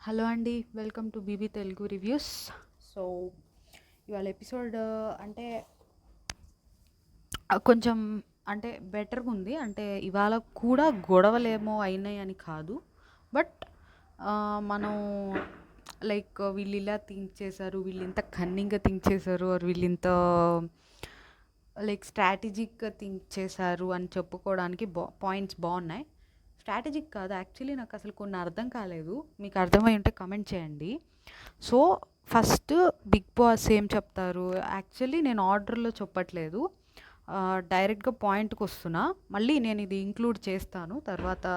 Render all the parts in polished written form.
Hello అండి, welcome to BB Telugu reviews. So ఇవాళ episode అంటే కొంచెం అంటే బెటర్గా ఉంది. అంటే ఇవాళ కూడా గొడవలేమో అయినాయి అని కాదు, బట్ మనం లైక్ వీళ్ళు ఇలా థింక్ చేశారు, వీళ్ళు ఇంత కన్నింగ్గా థింక్ చేశారు, ఆర్ వీళ్ళు ఇంత లైక్ స్ట్రాటజిక్గా థింక్ చేశారు అని చెప్పుకోవడానికి పాయింట్స్ బాగున్నాయి. స్ట్రాటజిక్ కాదు, యాక్చువల్లీ నాకు అసలు కొన్ని అర్థం కాలేదు. మీకు అర్థమై ఉంటే కమెంట్ చేయండి. సో ఫస్ట్ బిగ్ బాస్ ఏం చెప్తారు, యాక్చువల్లీ నేను ఆర్డర్లో చెప్పట్లేదు, డైరెక్ట్గా పాయింట్కి వస్తున్నా. మళ్ళీ నేను ఇది ఇంక్లూడ్ చేస్తాను తర్వాత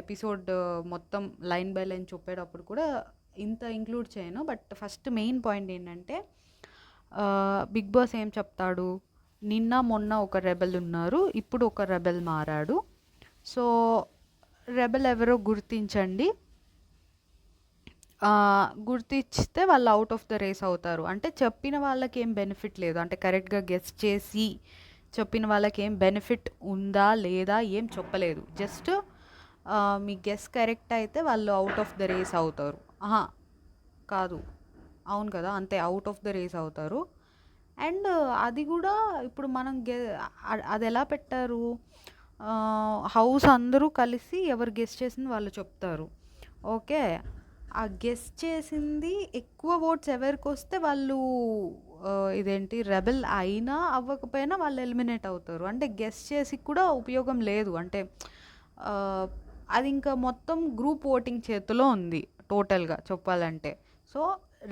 ఎపిసోడ్ మొత్తం లైన్ బై లైన్ చెప్పేటప్పుడు కూడా ఇంత ఇంక్లూడ్ చేయను. బట్ ఫస్ట్ మెయిన్ పాయింట్ ఏంటంటే బిగ్ బాస్ ఏం చెప్తాడు, నిన్న మొన్న ఒక రెబెల్ ఉన్నారు, ఇప్పుడు ఒక రెబెల్ మారాడు. సో రెబెల్ ఎవరో గుర్తించండి, గుర్తిస్తే వాళ్ళు అవుట్ ఆఫ్ ద రేస్ అవుతారు. అంటే చెప్పిన వాళ్ళకి ఏం బెనిఫిట్ లేదు, అంటే కరెక్ట్గా గెస్ చేసి చెప్పిన వాళ్ళకి ఏం బెనిఫిట్ ఉందా లేదా ఏం చెప్పలేదు. జస్ట్ మీ గెస్ కరెక్ట్ అయితే వాళ్ళు అవుట్ ఆఫ్ ద రేస్ అవుతారు. కాదు, అవును కదా, అంతే, అవుట్ ఆఫ్ ద రేస్ అవుతారు. అండ్ అది కూడా ఇప్పుడు మనం అది ఎలా పెట్టారు, హౌస్ అందరూ కలిసి ఎవరు గెస్ చేసింది వాళ్ళు చెప్తారు. ఓకే, ఆ గెస్ చేసింది ఎక్కువ ఓట్స్ ఎవరికి వస్తే వాళ్ళు ఇదేంటి రెబెల్ అయినా అవ్వకపోయినా వాళ్ళు ఎలిమినేట్ అవుతారు. అంటే గెస్ చేసి కూడా ఉపయోగం లేదు. అంటే అది ఇంకా మొత్తం గ్రూప్ ఓటింగ్ చేతిలో ఉంది టోటల్గా చెప్పాలంటే. సో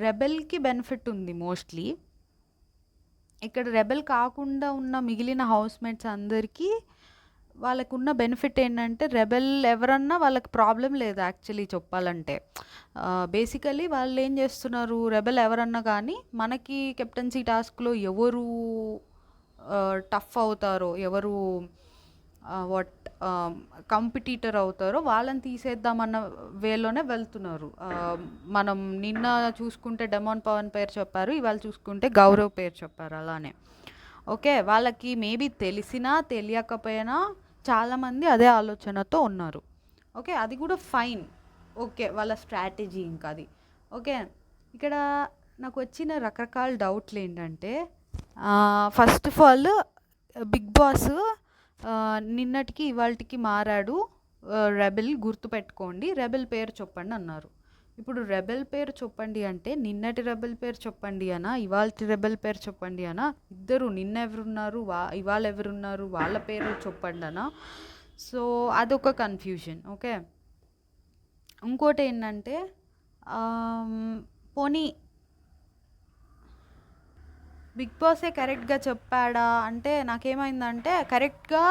రెబెల్కి బెనిఫిట్ ఉంది మోస్ట్లీ. ఇక్కడ రెబెల్ కాకుండా ఉన్న మిగిలిన హౌస్మేట్స్ అందరికీ వాళ్ళకున్న బెనిఫిట్ ఏంటంటే రెబెల్ ఎవరన్నా వాళ్ళకి ప్రాబ్లం లేదు యాక్చువల్లీ చెప్పాలంటే. బేసికలీ వాళ్ళు ఏం చేస్తున్నారు, రెబెల్ ఎవరన్నా కానీ మనకి కెప్టెన్సీ టాస్క్లో ఎవరు టఫ్ అవుతారో, ఎవరు వాట్ కాంపిటీటర్ అవుతారో వాళ్ళని తీసేద్దామన్న వేలోనే వెళ్తున్నారు. మనం నిన్న చూసుకుంటే డెమాన్ పవన్ పేరు చెప్పారు, ఇవాళ చూసుకుంటే గౌరవ్ పేరు చెప్పారు. అలానే ఓకే, వాళ్ళకి మేబీ తెలిసినా తెలియకపోయినా చాలామంది అదే ఆలోచనతో ఉన్నారు. ఓకే, అది కూడా ఫైన్. ఓకే, వాళ్ళ స్ట్రాటజీ ఇంకా అది. ఓకే, ఇక్కడ నాకు వచ్చిన రకరకాల డౌట్లు ఏంటంటే, first of all Bigg Boss నిన్నటికి ఇవాళకి మారాడు, రెబెల్ గుర్తుపెట్టుకోండి, రెబెల్ పేరు చెప్పండి అన్నారు. ఇప్పుడు రెబెల్ పేరు చెప్పండి అంటే నిన్నటి రెబెల్ పేరు చెప్పండి అనా, ఇవాళ రెబెల్ పేరు చెప్పండి అనా, ఇద్దరు నిన్న ఎవరున్నారు ఇవాళ ఎవరున్నారు వాళ్ళ పేరు చెప్పండి అనా. సో అదొక కన్ఫ్యూజన్. ఓకే, ఇంకోటి ఏంటంటే పోనీ బిగ్ బాసే కరెక్ట్గా చెప్పాడా అంటే నాకేమైందంటే, కరెక్ట్గా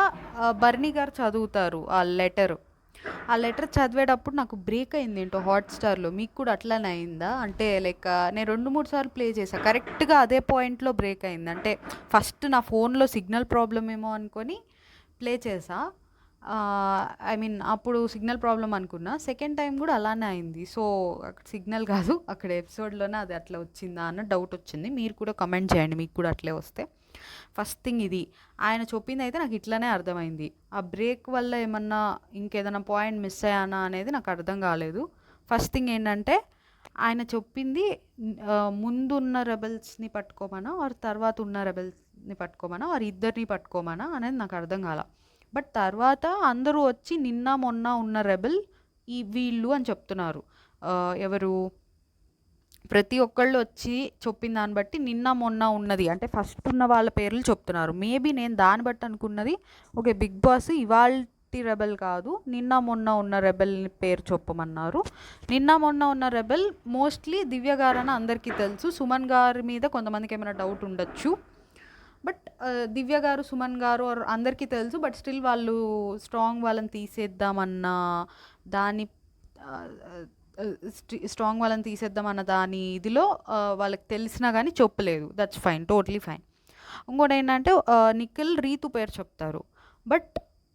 బర్నీ గారు చదువుతారు ఆ లెటర్ చదివేటప్పుడు నాకు బ్రేక్ అయింది ఏంటో హాట్స్టార్లో. మీకు కూడా అట్లానే అయిందా? అంటే లైక్ నేను 2-3 సార్లు ప్లే చేశాను, కరెక్ట్గా అదే పాయింట్లో బ్రేక్ అయింది. అంటే ఫస్ట్ నా ఫోన్లో సిగ్నల్ ప్రాబ్లం ఏమో అనుకొని ప్లే చేసా, ఐ మీన్ అప్పుడు సిగ్నల్ ప్రాబ్లం అనుకున్నా. సెకండ్ టైం కూడా అలానే అయింది. సో అక్కడ సిగ్నల్ కాదు, అక్కడ ఎపిసోడ్లోనే అది అట్లా వచ్చిందా అన్న డౌట్ వచ్చింది. మీరు కూడా కమెంట్ చేయండి మీకు కూడా అట్లే వస్తే. ఫస్ట్ థింగ్ ఇది, ఆయన చెప్పింది అయితే నాకు ఇట్లానే అర్థమైంది. ఆ బ్రేక్ వల్ల ఏమన్నా ఇంకేదైనా పాయింట్ మిస్ అయ్యానా అనేది నాకు అర్థం కాలేదు. ఫస్ట్ థింగ్ ఏంటంటే, ఆయన చెప్పింది ముందున్న రెబెల్స్ని పట్టుకోమనా ఆర్ తర్వాత ఉన్న రెబెల్స్ని పట్టుకోమనా ఆర్ ఇద్దరిని పట్టుకోమనా అనేది నాకు అర్థం కాల. బట్ తర్వాత అందరూ వచ్చి నిన్న మొన్న ఉన్న రెబెల్ ఈ వీళ్ళు అని చెప్తున్నారు. ఎవరు, ప్రతి ఒక్కళ్ళు వచ్చి చెప్పిన దాన్ని బట్టి నిన్న మొన్న ఉన్నది అంటే ఫస్ట్ ఉన్న వాళ్ళ పేర్లు చెప్తున్నారు. మేబీ నేను దాన్ని బట్టి అనుకున్నది, ఓకే బిగ్ బాస్ ఇవాల్టి రెబెల్ కాదు నిన్న మొన్న ఉన్న రెబెల్ పేరు చెప్పమన్నారు. నిన్న మొన్న ఉన్న రెబెల్ మోస్ట్లీ దివ్య గారని అందరికీ తెలుసు. సుమన్ గారి మీద కొంతమందికి ఏమైనా డౌట్ ఉండొచ్చు, బట్ దివ్య గారు సుమన్ గారు అందరికీ తెలుసు. బట్ స్టిల్ వాళ్ళు స్ట్రాంగ్ వాళ్ళని తీసేద్దామన్న దాని దాని ఇదిలో వాళ్ళకి తెలిసినా కానీ చెప్పలేదు. That's fine, totally fine. ఇంకోటి ఏంటంటే నిఖిల్ రీతు పేరు చెప్తారు. బట్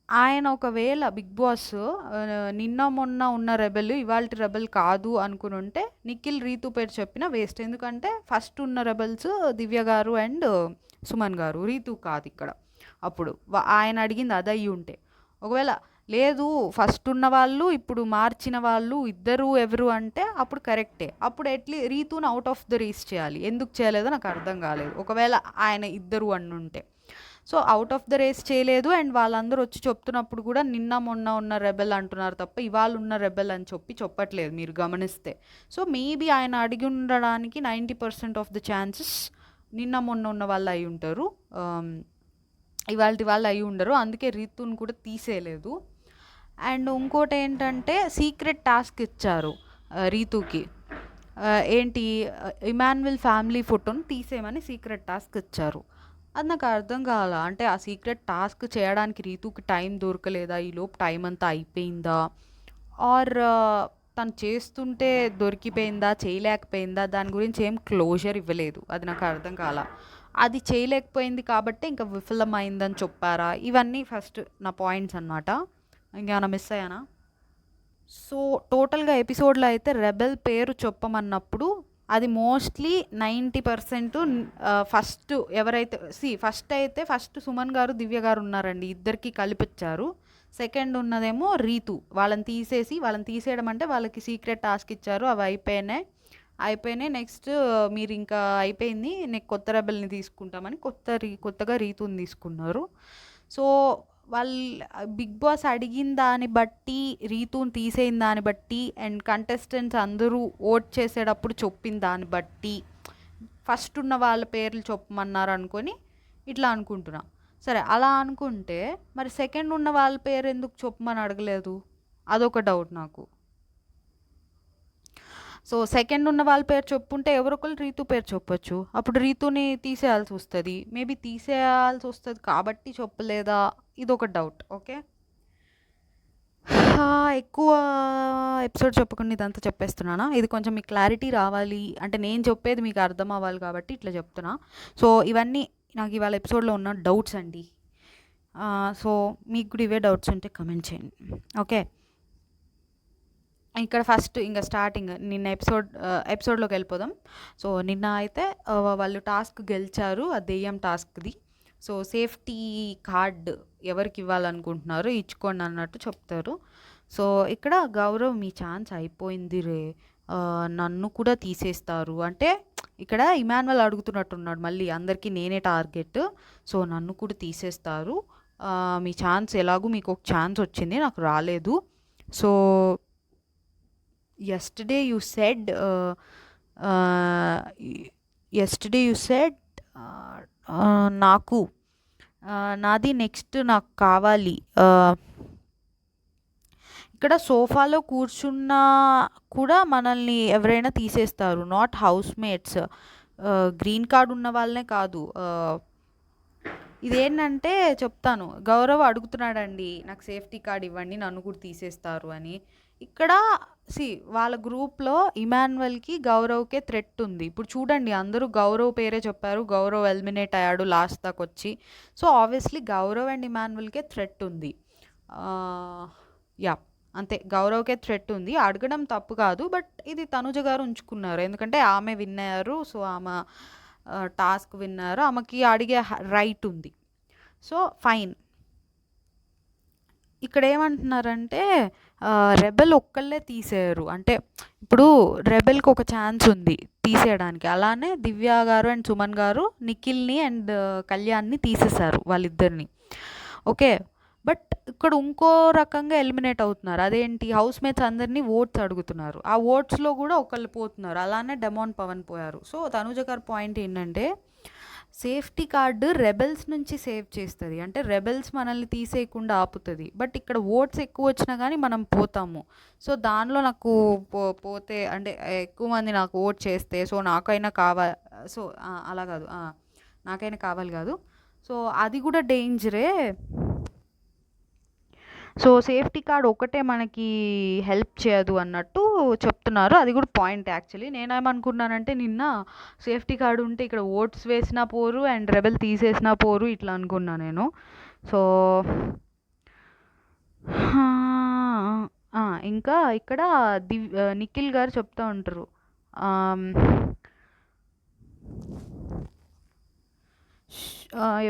ఆయన ఒకవేళ బిగ్ బాస్ నిన్న మొన్న ఉన్న రెబెల్ ఇవాళ రెబెల్ కాదు అనుకుని ఉంటే నిఖిల్ రీతు పేరు చెప్పినా వేస్ట్. ఎందుకంటే ఫస్ట్ ఉన్న రెబెల్స్ దివ్య గారు అండ్ సుమన్ గారు, రీతు కాదు ఇక్కడ. అప్పుడు ఆయన అడిగింది అది అయ్యి ఉంటే, ఒకవేళ లేదు ఫస్ట్ ఉన్న వాళ్ళు ఇప్పుడు మార్చిన వాళ్ళు ఇద్దరు ఎవరు అంటే అప్పుడు కరెక్టే. అప్పుడు రీతూని అవుట్ ఆఫ్ ద రేస్ చేయాలి. ఎందుకు చేయలేదో నాకు అర్థం కాలేదు. ఒకవేళ ఆయన ఇద్దరు అన్నుంటే. So out of the race చేయలేదు. అండ్ వాళ్ళందరూ వచ్చి చెప్తున్నప్పుడు కూడా నిన్న మొన్న ఉన్న రెబెల్ అంటున్నారు తప్ప ఇవాళ ఉన్న రెబెల్ అని చెప్పట్లేదు మీరు గమనిస్తే. సో మేబీ ఆయన అడిగి ఉండడానికి 90% ఆఫ్ ద ఛాన్సెస్ నిన్న మొన్న ఉన్న వాళ్ళు అయి ఉంటారు, ఇవాళ వాళ్ళు అయి ఉండరు. అందుకే రీతుని కూడా తీసేయలేదు. అండ్ ఇంకోటి ఏంటంటే సీక్రెట్ టాస్క్ ఇచ్చారు రీతుకి. ఏంటి, ఇమాన్యుయల్ ఫ్యామిలీ ఫోటోని తీసేయమని సీక్రెట్ టాస్క్ ఇచ్చారు. అది నాకు అర్థం కాల. అంటే ఆ సీక్రెట్ టాస్క్ చేయడానికి రీతుకి టైం దొరకలేదా, ఈలోపు టైం అంతా అయిపోయిందా, ఆర్ తను చేస్తుంటే దొరికిపోయిందా, చేయలేకపోయిందా, దాని గురించి ఏం క్లోజర్ ఇవ్వలేదు. అది నాకు అర్థం కాల. అది చేయలేకపోయింది కాబట్టి ఇంకా విఫలమైందని చెప్పారా, ఇవన్నీ ఫస్ట్ నా పాయింట్స్ అనమాట. ఇంకేమైనా మిస్ అయ్యానా? సో టోటల్గా ఎపిసోడ్లో అయితే రెబెల్ పేరు చెప్పమన్నప్పుడు అది మోస్ట్లీ 90% ఫస్ట్ ఎవరైతే ఫస్ట్ సుమన్ గారు దివ్య గారు ఉన్నారండి, ఇద్దరికి కలిపిచ్చారు. సెకండ్ ఉన్నదేమో రీతు. వాళ్ళని తీసేయడం అంటే వాళ్ళకి సీక్రెట్ టాస్క్ ఇచ్చారు, అవి అయిపోయినాయి. నెక్స్ట్ మీరు ఇంకా అయిపోయింది, నేను కొత్త రెబెల్ని తీసుకుంటామని కొత్తగా రీతుని తీసుకున్నారు. సో వాళ్ళు బిగ్ బాస్ అడిగిన దాన్ని బట్టి, రీతుని తీసేయిన దాన్ని బట్టి, అండ్ కంటెస్టెంట్స్ అందరూ ఓట్ చేసేటప్పుడు చెప్పిన దాన్ని బట్టి ఫస్ట్ ఉన్న వాళ్ళ పేర్లు చెప్పమన్నారు అనుకొని ఇట్లా అనుకుంటున్నా. సరే అలా అనుకుంటే మరి సెకండ్ ఉన్న వాళ్ళ పేరు ఎందుకు చెప్పమని అడగలేదు, అదొక డౌట్ నాకు. సో సెకండ్ ఉన్న వాళ్ళ పేరు చెప్పుంటే ఎవరొకరు రీతు పేరు చెప్పొచ్చు, అప్పుడు రీతుని తీసేయాల్సి వస్తుంది కాబట్టి చెప్పలేదా, ఇదొక డౌట్. ఓకే, ఎక్కువ ఎపిసోడ్ చెప్పకుండా ఇదంతా చెప్పేస్తున్నానా, ఇది కొంచెం మీకు క్లారిటీ రావాలి అంటే నేను చెప్పేది మీకు అర్థం అవ్వాలి కాబట్టి ఇట్లా చెప్తున్నా. సో ఇవన్నీ నాకు ఇవాళ ఎపిసోడ్లో ఉన్న డౌట్స్ అండి. సో మీకు కూడా ఇవే డౌట్స్ ఉంటే కమెంట్ చేయండి. ఓకే, ఇక్కడ ఫస్ట్ ఇంకా స్టార్టింగ్ నిన్న ఎపిసోడ్లోకి వెళ్ళిపోదాం. సో నిన్న అయితే వాళ్ళు టాస్క్ గెలిచారు, ఆ దెయ్యం టాస్క్ది. సో సేఫ్టీ కార్డ్ ఎవరికి ఇవ్వాలనుకుంటున్నారో ఇచ్చుకోండి అన్నట్టు చెప్తారు. సో ఇక్కడ గౌరవ్ మీ ఛాన్స్ అయిపోయింది రే, నన్ను కూడా తీసేస్తారు అంటే ఇక్కడ ఇమాన్యుయల్ అడుగుతున్నట్టున్నాడు మళ్ళీ, అందరికీ నేనే టార్గెట్, సో నన్ను కూడా తీసేస్తారు, మీ ఛాన్స్ ఎలాగూ మీకు ఒక ఛాన్స్ వచ్చింది నాకు రాలేదు. సో yesterday you said నాకు నాది నెక్స్ట్ నాకు కావాలి. ఇక్కడ సోఫాలో కూర్చున్నా కూడా మనల్ని ఎవరైనా తీసేస్తారు, not house mates, green card ఉన్న వాళ్ళనే కాదు. ఇదేంటంటే చెప్తాను, గౌరవ్ అడుగుతున్నాడండి నాకు సేఫ్టీ కార్డ్ ఇవ్వండి నన్ను కూడా తీసేస్తారు అని. ఇక్కడ వాళ్ళ గ్రూప్లో ఇమాన్యుయల్కి గౌరవ్కే థ్రెట్ ఉంది. ఇప్పుడు చూడండి అందరూ గౌరవ్ పేరే చెప్పారు, గౌరవ్ ఎలిమినేట్ అయ్యాడు లాస్ట్ దాకా వచ్చి. సో ఆబ్వియస్లీ గౌరవ్ అండ్ ఇమాన్యుయల్కే థ్రెట్ ఉంది. అంతే, గౌరవ్కే థ్రెట్ ఉంది. అడగడం తప్పు కాదు, బట్ ఇది తనుజ గారు ఉంచుకున్నారు ఎందుకంటే ఆమె విన్ అయ్యారు. సో ఆమె టాస్క్ విన్నారు, ఆమెకి అడిగే రైట్ ఉంది. So fine. ఇక్కడ ఏమంటున్నారంటే రెబెల్ ఒక్కళ్ళే తీసేయరు అంటే ఇప్పుడు రెబెల్కి ఒక ఛాన్స్ ఉంది తీసేయడానికి, అలానే దివ్య గారు అండ్ సుమన్ గారు నిఖిల్ని అండ్ కళ్యాణ్ని తీసేశారు వాళ్ళిద్దరిని. ఓకే, బట్ ఇక్కడ ఇంకో రకంగా ఎలిమినేట్ అవుతున్నారు. అదేంటి, హౌస్ మేట్స్ అందరినీ ఓట్స్ అడుగుతున్నారు, ఆ ఓట్స్లో కూడా ఒకళ్ళు పోతున్నారు, అలానే డెమాన్ పవన్ పోయారు. సో తనుజ గారి పాయింట్ ఏంటంటే సేఫ్టీ కార్డు రెబెల్స్ నుంచి సేవ్ చేస్తుంది, అంటే రెబెల్స్ మనల్ని తీసేయకుండా ఆపుతుంది. బట్ ఇక్కడ ఓట్స్ ఎక్కువ వచ్చినా కానీ మనం పోతాము. సో దానిలో నాకు పోతే అంటే ఎక్కువ మంది నాకు ఓట్ చేస్తే సో నాకైనా కావాలి, సో అలా కాదు, నాకైనా కావాలి కాదు, సో అది కూడా డేంజరే. సో సేఫ్టీ కార్డ్ ఒకటే మనకి హెల్ప్ చేయదు అన్నట్టు చెప్తున్నారు, అది కూడా పాయింట్. యాక్చువల్లీ నేనేమనుకున్నానంటే నిన్న సేఫ్టీ కార్డు ఉంటే ఇక్కడ ఓట్స్ వేసినా పోరు అండ్ రెబెల్ తీసేసినా పోరు ఇట్లా అనుకున్నా నేను. సో ఇంకా ఇక్కడ నిఖిల్ గారు చెప్తూ ఉంటారు,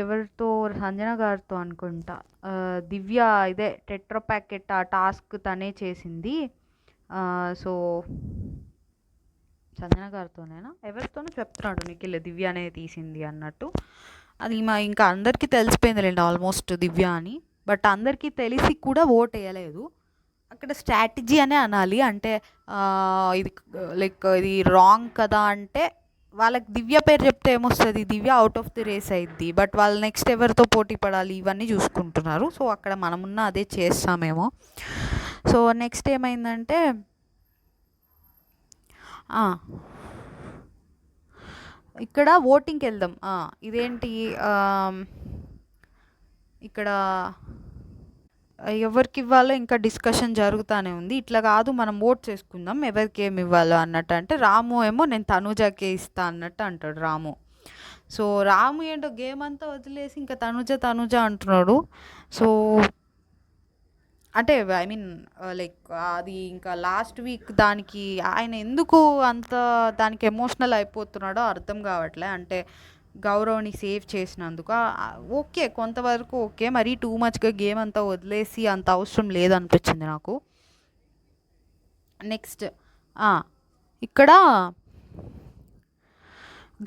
ఎవరితో సంజన గారితో అనుకుంటా. దివ్య ఇదే టెట్రా ప్యాకెట్ ఆ టాస్క్ తనే చేసింది. సో సంజన గారితోనేనా ఎవరితోనో చెప్తున్నాడు నిఖిల్ దివ్యనే తీసింది అన్నట్టు. అది ఇంకా అందరికీ తెలిసిపోయిందిలేండి ఆల్మోస్ట్ దివ్య అని. బట్ అందరికీ తెలిసి కూడా ఓట్ వేయలేదు. అక్కడ స్ట్రాటజీ అనే అనాలి. అంటే ఇది లైక్ ఇది రాంగ్ కదా అంటే వాళ్ళకి దివ్య పేరు చెప్తే ఏమొస్తుంది, దివ్య అవుట్ ఆఫ్ ది రేస్ అయింది. బట్ వాళ్ళు నెక్స్ట్ ఎవరితో పోటీ పడాలి ఇవన్నీ చూసుకుంటున్నారు. సో అక్కడ మనమున్న అదే చేస్తామేమో. సో నెక్స్ట్ ఏమైందంటే ఇక్కడ ఓటింగ్కి వెళ్దాం. ఇదేంటి ఇక్కడ ఎవరికి ఇవ్వాలో ఇంకా డిస్కషన్ జరుగుతూనే ఉంది. ఇట్లా కాదు మనం ఓట్ చేసుకుందాం ఎవరికి ఏమి ఇవ్వాలో అన్నట్టు. అంటే రాము ఏమో నేను తనుజకే ఇస్తా అన్నట్టు అంటాడు రాము. సో రాము ఏంటో గేమ్ అంతా వదిలేసి ఇంకా తనుజ అంటున్నాడు. సో అంటే ఐ మీన్ లైక్ అది ఇంకా లాస్ట్ వీక్ దానికి ఆయన ఎందుకు అంత దానికి ఎమోషనల్ అయిపోతున్నాడో అర్థం కావట్లే. అంటే గౌరవ్ని సేవ్ చేసినందుకు ఓకే, కొంతవరకు ఓకే. మరీ టూ మచ్గా గేమ్ అంతా వదిలేసి అంత అవసరం లేదనిపించింది నాకు. నెక్స్ట్ ఇక్కడ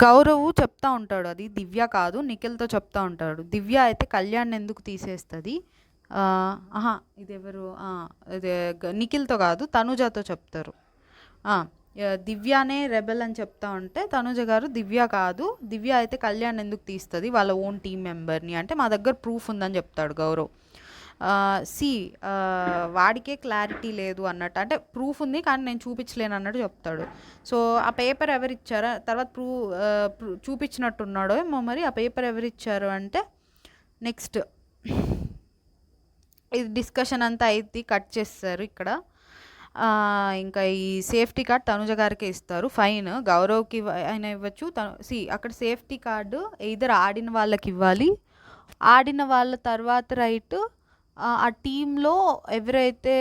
గౌరవ్ చెప్తా ఉంటాడు, అది దివ్య కాదు నిఖిల్తో చెప్తా ఉంటాడు. దివ్య అయితే కళ్యాణ్ ఎందుకు తీసేస్తుంది, ఇదెవరు, ఇది నిఖిల్తో కాదు తనుజతో చెప్తారు. దివ్యనే రెబెల్ అని చెప్తా ఉంటే తనుజ గారు దివ్య కాదు, దివ్య అయితే కళ్యాణ్ ఎందుకు తీస్తుంది వాళ్ళ ఓన్ టీం మెంబర్ని అంటే మా దగ్గర ప్రూఫ్ ఉందని చెప్తాడు గౌరవ్. వాడికే క్లారిటీ లేదు అన్నట్టు. అంటే ప్రూఫ్ ఉంది కానీ నేను చూపించలేను అన్నట్టు చెప్తాడు. సో ఆ పేపర్ ఎవరిచ్చారా తర్వాత చూపించినట్టున్నాడో ఏమో మరి. ఆ పేపర్ ఎవరిచ్చారు అంటే నెక్స్ట్ ఇది డిస్కషన్ అంతా అయితే కట్ చేస్తారు ఇక్కడ. ఇంకా ఈ సేఫ్టీ కార్డ్ తనుజ గారికే ఇస్తారు. ఫైన్ గౌరవ్కి అయినా ఇవ్వచ్చు. అక్కడ సేఫ్టీ కార్డు ఇద్దరు ఆడిన వాళ్ళకి ఇవ్వాలి. ఆడిన వాళ్ళ తర్వాత రైట్ ఆ టీంలో ఎవరైతే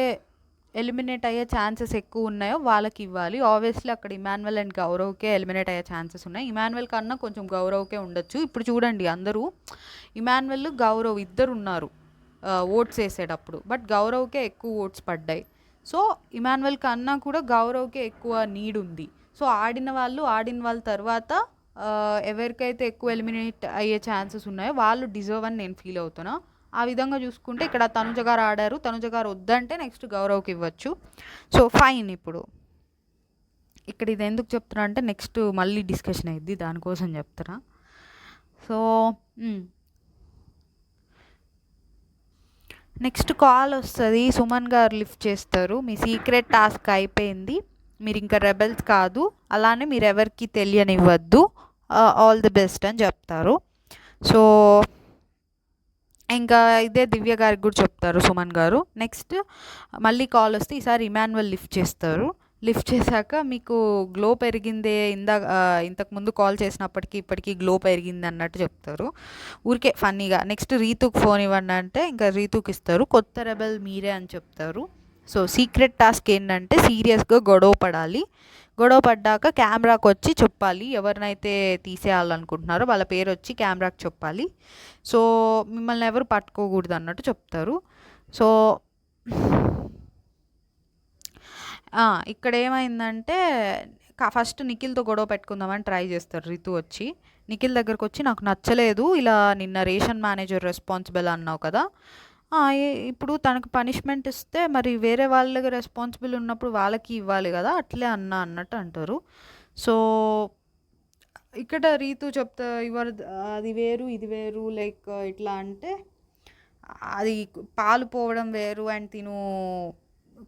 ఎలిమినేట్ అయ్యే ఛాన్సెస్ ఎక్కువ ఉన్నాయో వాళ్ళకి ఇవ్వాలి. ఆబ్వియస్లీ అక్కడ ఇమాన్యువల్ అండ్ గౌరవ్కే ఎలిమినేట్ అయ్యే ఛాన్సెస్ ఉన్నాయి. ఇమాన్యువల్ కన్నా కొంచెం గౌరవ్కే ఉండొచ్చు. ఇప్పుడు చూడండి అందరూ ఇమాన్యువల్ గౌరవ్ ఇద్దరు ఉన్నారు ఓట్స్ వేసేటప్పుడు, బట్ గౌరవ్కే ఎక్కువ ఓట్స్ పడ్డాయి. సో ఇమాన్యువల్ కన్నా కూడా గౌరవ్కే ఎక్కువ నీడ్ ఉంది. సో ఆడిన వాళ్ళ తర్వాత ఎవరికైతే ఎక్కువ ఎలిమినేట్ అయ్యే ఛాన్సెస్ ఉన్నాయో వాళ్ళు డిజర్వ్ అని నేను ఫీల్ అవుతున్నా. ఆ విధంగా చూసుకుంటే ఇక్కడ తనుజ గారు ఆడారు, తనుజ గారు వద్దంటే నెక్స్ట్ గౌరవ్కి ఇవ్వచ్చు. So fine. ఇప్పుడు ఇక్కడ ఇది ఎందుకు చెప్తున్నా అంటే నెక్స్ట్ మళ్ళీ డిస్కషన్ అయ్యిద్ది, దానికోసం చెప్తున్నా. సో నెక్స్ట్ కాల్ వస్తుంది, సుమన్ గారు లిఫ్ట్ చేస్తారు. మీ సీక్రెట్ టాస్క్ అయిపోయింది, మీరు ఇంకా రెబెల్స్ కాదు, అలానే మీరు ఎవరికి తెలియనివ్వద్దు, ఆల్ ది బెస్ట్ అని చెప్తారు. సో ఇంకా ఇదే దివ్య గారికి కూడా చెప్తారు సుమన్ గారు. నెక్స్ట్ మళ్ళీ కాల్ వస్తే ఈసారి ఇమాన్యువల్ లిఫ్ట్ చేస్తారు. లిఫ్ట్ చేశాక మీకు గ్లో పెరిగిందే, ఇంతకుముందు కాల్ చేసినప్పటికీ ఇప్పటికీ గ్లో పెరిగింది అన్నట్టు చెప్తారు ఊరికే ఫన్నీగా. నెక్స్ట్ రీతుకు ఫోన్ ఇవ్వండి అంటే ఇంకా రీతుకి ఇస్తారు. కొత్త రెబెల్ మీరే అని చెప్తారు. సో సీక్రెట్ టాస్క్ ఏంటంటే సీరియస్గా గొడవ పడాలి. గొడవ పడ్డాక కెమెరాకి వచ్చి చెప్పాలి, ఎవరినైతే తీసేయాలనుకుంటున్నారో వాళ్ళ పేరు వచ్చి కెమెరాకి చెప్పాలి. సో మిమ్మల్ని ఎవరు పట్టుకోకూడదు అన్నట్టు చెప్తారు. సో ఇక్కడ ఏమైందంటే ఫస్ట్ నిఖిల్తో గొడవ పెట్టుకుందామని ట్రై చేస్తారు. రితు వచ్చి నిఖిల్ దగ్గరకు వచ్చి నాకు నచ్చలేదు, ఇలా నిన్న రేషన్ మేనేజర్ రెస్పాన్సిబుల్ అన్నావు కదా, ఇప్పుడు తనకు పనిష్మెంట్ ఇస్తే మరి వేరే వాళ్ళకి రెస్పాన్సిబుల్ ఉన్నప్పుడు వాళ్ళకి ఇవ్వాలి కదా, అట్లే అన్నట్టు అంటారు. సో ఇక్కడ రీతు చెప్తా అది వేరు ఇది వేరు, లైక్ ఇట్లా అంటే అది పాలు పోవడం వేరు అండ్ తిను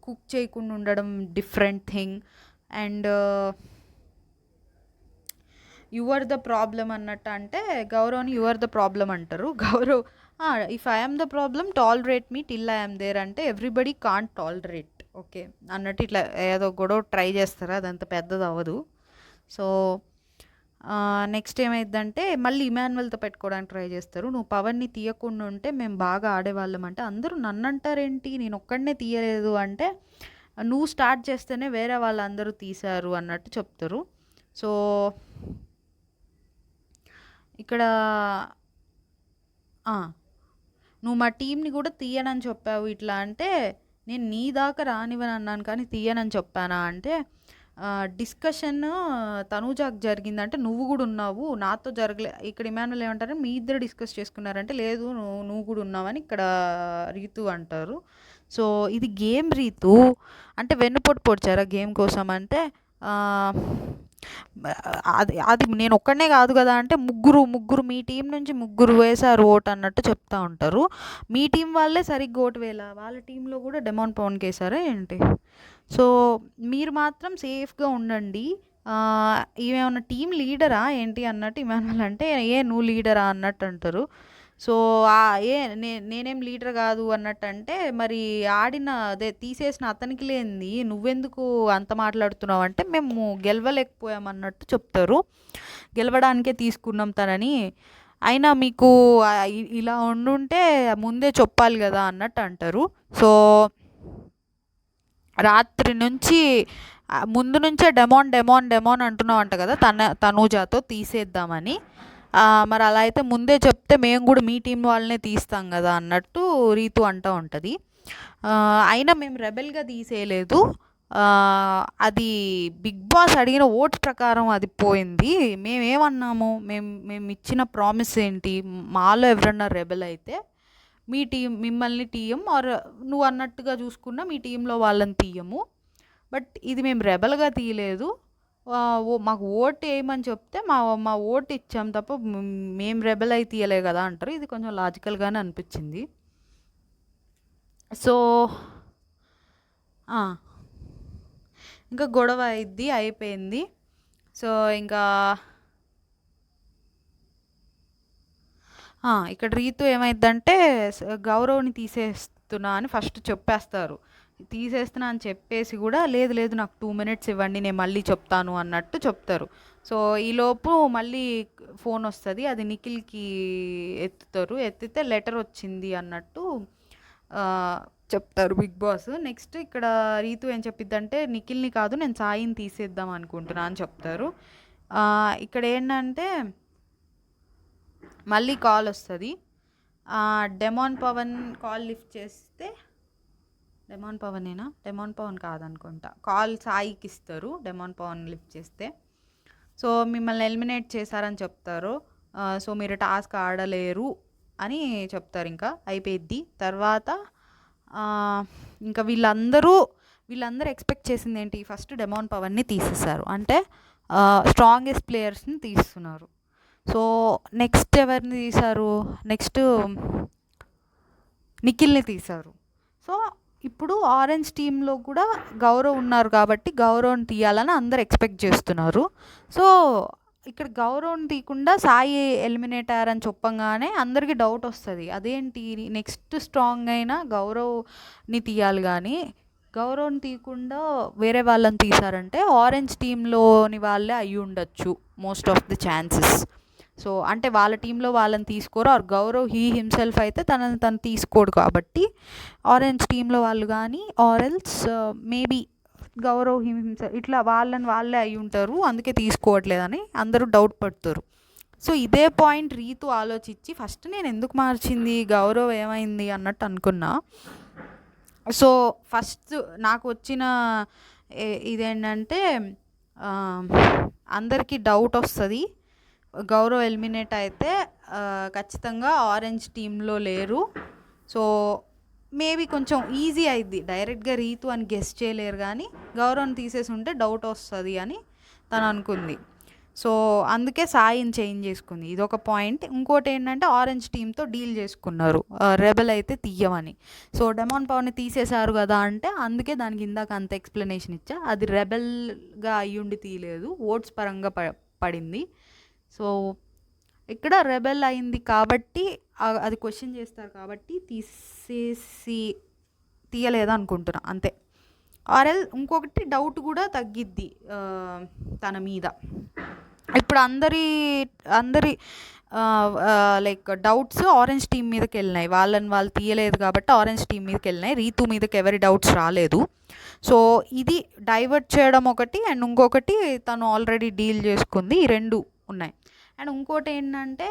కుక్ చేయకుండా ఉండడం different thing. And you are the problem అన్నట్టు అంటే గౌరవ్ని యు ఆర్ ద ప్రాబ్లం అంటారు. Gaurav if I'm the problem tolerate me till I'm there అంటే ఎవ్రీబడి కాంట్ టాలరేట్ ఓకే అన్నట్టు ఇట్లా ఏదో గొడవ ట్రై చేస్తారా, అదంత పెద్దది అవ్వదు. సో నెక్స్ట్ ఏమైందంటే మళ్ళీ ఇమాన్యువల్తో పెట్టుకోవడానికి ట్రై చేస్తారు. నువ్వు పవన్ని తీయకుండా ఉంటే మేము బాగా ఆడేవాళ్ళం అంటే అందరూ నన్ను అంటారేంటి, నేను ఒక్కడనే తీయలేదు అంటే నువ్వు స్టార్ట్ చేస్తేనే వేరే వాళ్ళందరూ తీశారు అన్నట్టు చెప్తారు. సో ఇక్కడ ఆ! నువ్వు మా టీమ్‌ని కూడా తీయనని చెప్పావు ఇట్లా అంటే, నేను నీ దాకా రానివ్వను అన్నాను కానీ తీయనని చెప్పానా అంటే, డిస్కషన్ తనూజాకి జరిగిందంటే నువ్వు కూడా ఉన్నావు. నాతో జరగలే. ఇక్కడ ఇమానుయల్ ఏమంటారు, మీ ఇద్దరు డిస్కస్ చేసుకున్నారంటే, లేదు నువ్వు కూడా ఉన్నావని ఇక్కడ రీతు అంటారు. సో ఇది గేమ్ రీతు అంటే వెన్నుపోటు పొడిచారా గేమ్ కోసం అంటే, అది అది నేను ఒక్కడనే కాదు కదా అంటే, ముగ్గురు మీ టీం నుంచి ముగ్గురు వేశారు ఓట్ అన్నట్టు చెప్తా ఉంటారు. మీ టీం వాళ్ళే సరిగ్గా ఓటు వేయాల, వాళ్ళ టీంలో కూడా డెమాన్ పవన్కి వేసారా ఏంటి? సో మీరు మాత్రం సేఫ్గా ఉండండి. ఈమెమన్నా టీం లీడరా ఏంటి అన్నట్టు ఇమానుయల్ అంటే, ఏ నువ్వు లీడరా అన్నట్టు అంటారు. సో ఏ నేనేం లీడర్ కాదు అన్నట్టు అంటే, మరి అదే తీసేసిన అతనికి లేనిది నువ్వెందుకు అంత మాట్లాడుతున్నావు అంటే, మేము గెలవలేకపోయాం అన్నట్టు చెప్తారు. గెలవడానికే తీసుకున్నాం తనని, అయినా మీకు ఇలా ఉండుంటే ముందే చెప్పాలి కదా అన్నట్టు అంటారు. సో రాత్రి నుంచి ముందు నుంచే డెమాన్ అంటున్నావు అంట కదా తనూజాతో తీసేద్దామని. మరి అలా అయితే ముందే చెప్తే మేము కూడా మీ టీం వాళ్ళనే తీస్తాం కదా అన్నట్టు రీతు అంటూ ఉంటుంది. అయినా మేము రెబెల్గా తీసేయలేదు, అది బిగ్ బాస్ అడిగిన ఓట్స్ ప్రకారం అది పోయింది. మేమేమన్నాము, మేము ఇచ్చిన ప్రామిస్ ఏంటి, మాలో ఎవరన్నా రెబెల్ అయితే మిమ్మల్ని తీయం, ఆర్ నువ్వు అన్నట్టుగా చూసుకున్నా మీ టీంలో వాళ్ళని తీయము. బట్ ఇది మేము రెబల్గా తీయలేదు, మాకు ఓటు వేయమని చెప్తే మా ఓటు ఇచ్చాం తప్ప మేము రెబెల్ అయి తీయలే కదా అంటారు. ఇది కొంచెం లాజికల్గానే అనిపించింది. సో ఇంకా గొడవ అయిపోయింది. సో ఇంకా ఇక్కడ రీతు ఏమైందంటే, గౌరవ్ని తీసేస్తున్నా అని ఫస్ట్ చెప్పేస్తారు. తీసేస్తున్నా అని చెప్పేసి కూడా, లేదు నాకు 2 minutes ఇవ్వండి నేను మళ్ళీ చెప్తాను అన్నట్టు చెప్తారు. సో ఈలోపు మళ్ళీ ఫోన్ వస్తుంది, అది నిఖిల్కి ఎత్తితే లెటర్ వచ్చింది అన్నట్టు చెప్తారు బిగ్ బాస్. నెక్స్ట్ ఇక్కడ రీతు ఏం చెప్పిద్దంటే, నిఖిల్ని కాదు నేను సాయిని తీసేద్దాం అనుకుంటున్నా అని చెప్తారు. ఇక్కడ ఏంటంటే మళ్ళీ కాల్ వస్తుంది. డెమాన్ పవన్ కాల్ లిఫ్ట్ చేస్తే, డెమాన్ పవన్ కాదనుకుంటా, కాల్ సాయికి ఇస్తారు డెమాన్ పవన్ లిఫ్ట్ చేస్తే. సో మిమ్మల్ని ఎలిమినేట్ చేశారని చెప్తారు. సో మీరు టాస్క్ ఆడలేరు అని చెప్తారు. ఇంకా అయిపోయిద్ది. తర్వాత ఇంకా వీళ్ళందరూ ఎక్స్పెక్ట్ చేసింది ఏంటి, ఫస్ట్ డెమాన్ పవన్ని తీసేశారు అంటే స్ట్రాంగెస్ట్ ప్లేయర్స్ని తీస్తున్నారు. సో నెక్స్ట్ ఎవరిని తీశారు, నెక్స్ట్ నిఖిల్ని తీశారు. సో ఇప్పుడు ఆరెంజ్ టీంలో కూడా గౌరవ్ ఉన్నారు కాబట్టి గౌరవ్ని తీయాలని అందరు ఎక్స్పెక్ట్ చేస్తున్నారు. సో ఇక్కడ గౌరవ్ని తీయకుండా సాయి ఎలిమినేట్ అయ్యారని చెప్పంగానే అందరికీ డౌట్ వస్తుంది, అదేంటి నెక్స్ట్ స్ట్రాంగ్ అయినా గౌరవ్ని తీయాలి కానీ గౌరవ్ని తీయకుండా వేరే వాళ్ళని తీశారంటే ఆరెంజ్ టీంలోని వాళ్ళే అయ్యి ఉండొచ్చు most of the chances. So అంటే వాళ్ళ టీంలో వాళ్ళని తీసుకోరు, ఆర్ గౌరవ్ హిమ్సెల్ఫ్ అయితే తను తీసుకోడు కాబట్టి ఆరెంజ్ టీంలో వాళ్ళు కానీ ఆరెల్స్ మేబీ గౌరవ్ హిమ్సెల్ఫ్ ఇట్లా వాళ్ళే అయి ఉంటారు, అందుకే తీసుకోవట్లేదని అందరూ డౌట్ పడుతారు. సో ఇదే పాయింట్ రీతు ఆలోచించి ఫస్ట్ నేను ఎందుకు మార్చింది, గౌరవ్ ఏమైంది అన్నట్టు అనుకున్నా. సో ఫస్ట్ నాకు వచ్చిన ఇదేంటంటే, అందరికీ డౌట్ వస్తుంది, గౌరవ్ ఎలిమినేట్ అయితే ఖచ్చితంగా ఆరెంజ్ టీంలో లేరు. సో మేబీ కొంచెం ఈజీ అయింది, డైరెక్ట్గా రీతు అని గెస్ చేయలేరు కానీ గౌరవ్ని తీసేసి ఉంటే డౌట్ వస్తుంది అని తను అనుకుంది. సో అందుకే సాయిని చేంజ్ చేసుకుంది, ఇది ఒక పాయింట్. ఇంకోటి ఏంటంటే ఆరెంజ్ టీంతో డీల్ చేసుకున్నారు రెబెల్ అయితే తీయమని. సో డెమాన్ పవర్ని తీసేశారు కదా అంటే అందుకే దానికి ఇందాక అంత ఎక్స్ప్లెనేషన్ ఇచ్చా, అది రెబెల్గా అయ్యుండి తీయలేదు, ఓట్స్ పరంగా పడింది. సో ఇక్కడ రెబెల్ అయింది కాబట్టి అది క్వశ్చన్ చేస్తారు కాబట్టి తీయలేదు అనుకుంటున్నా అంతే. ఆర్ఎల్ ఇంకొకటి డౌట్ కూడా తగ్గిద్ది తన మీద. ఇప్పుడు అందరి లైక్ డౌట్స్ ఆరెంజ్ టీం మీదకి వెళ్ళినాయి, వాళ్ళు తీయలేదు కాబట్టి ఆరెంజ్ టీం మీదకి వెళ్ళినాయి, రీతు మీదకి ఎవరి డౌట్స్ రాలేదు. సో ఇది డైవర్ట్ చేయడం ఒకటి, అండ్ ఇంకొకటి తను ఆల్రెడీ డీల్ చేసుకుంది, ఈ రెండు ఉన్నాయి. అండ్ ఇంకోటి ఏంటంటే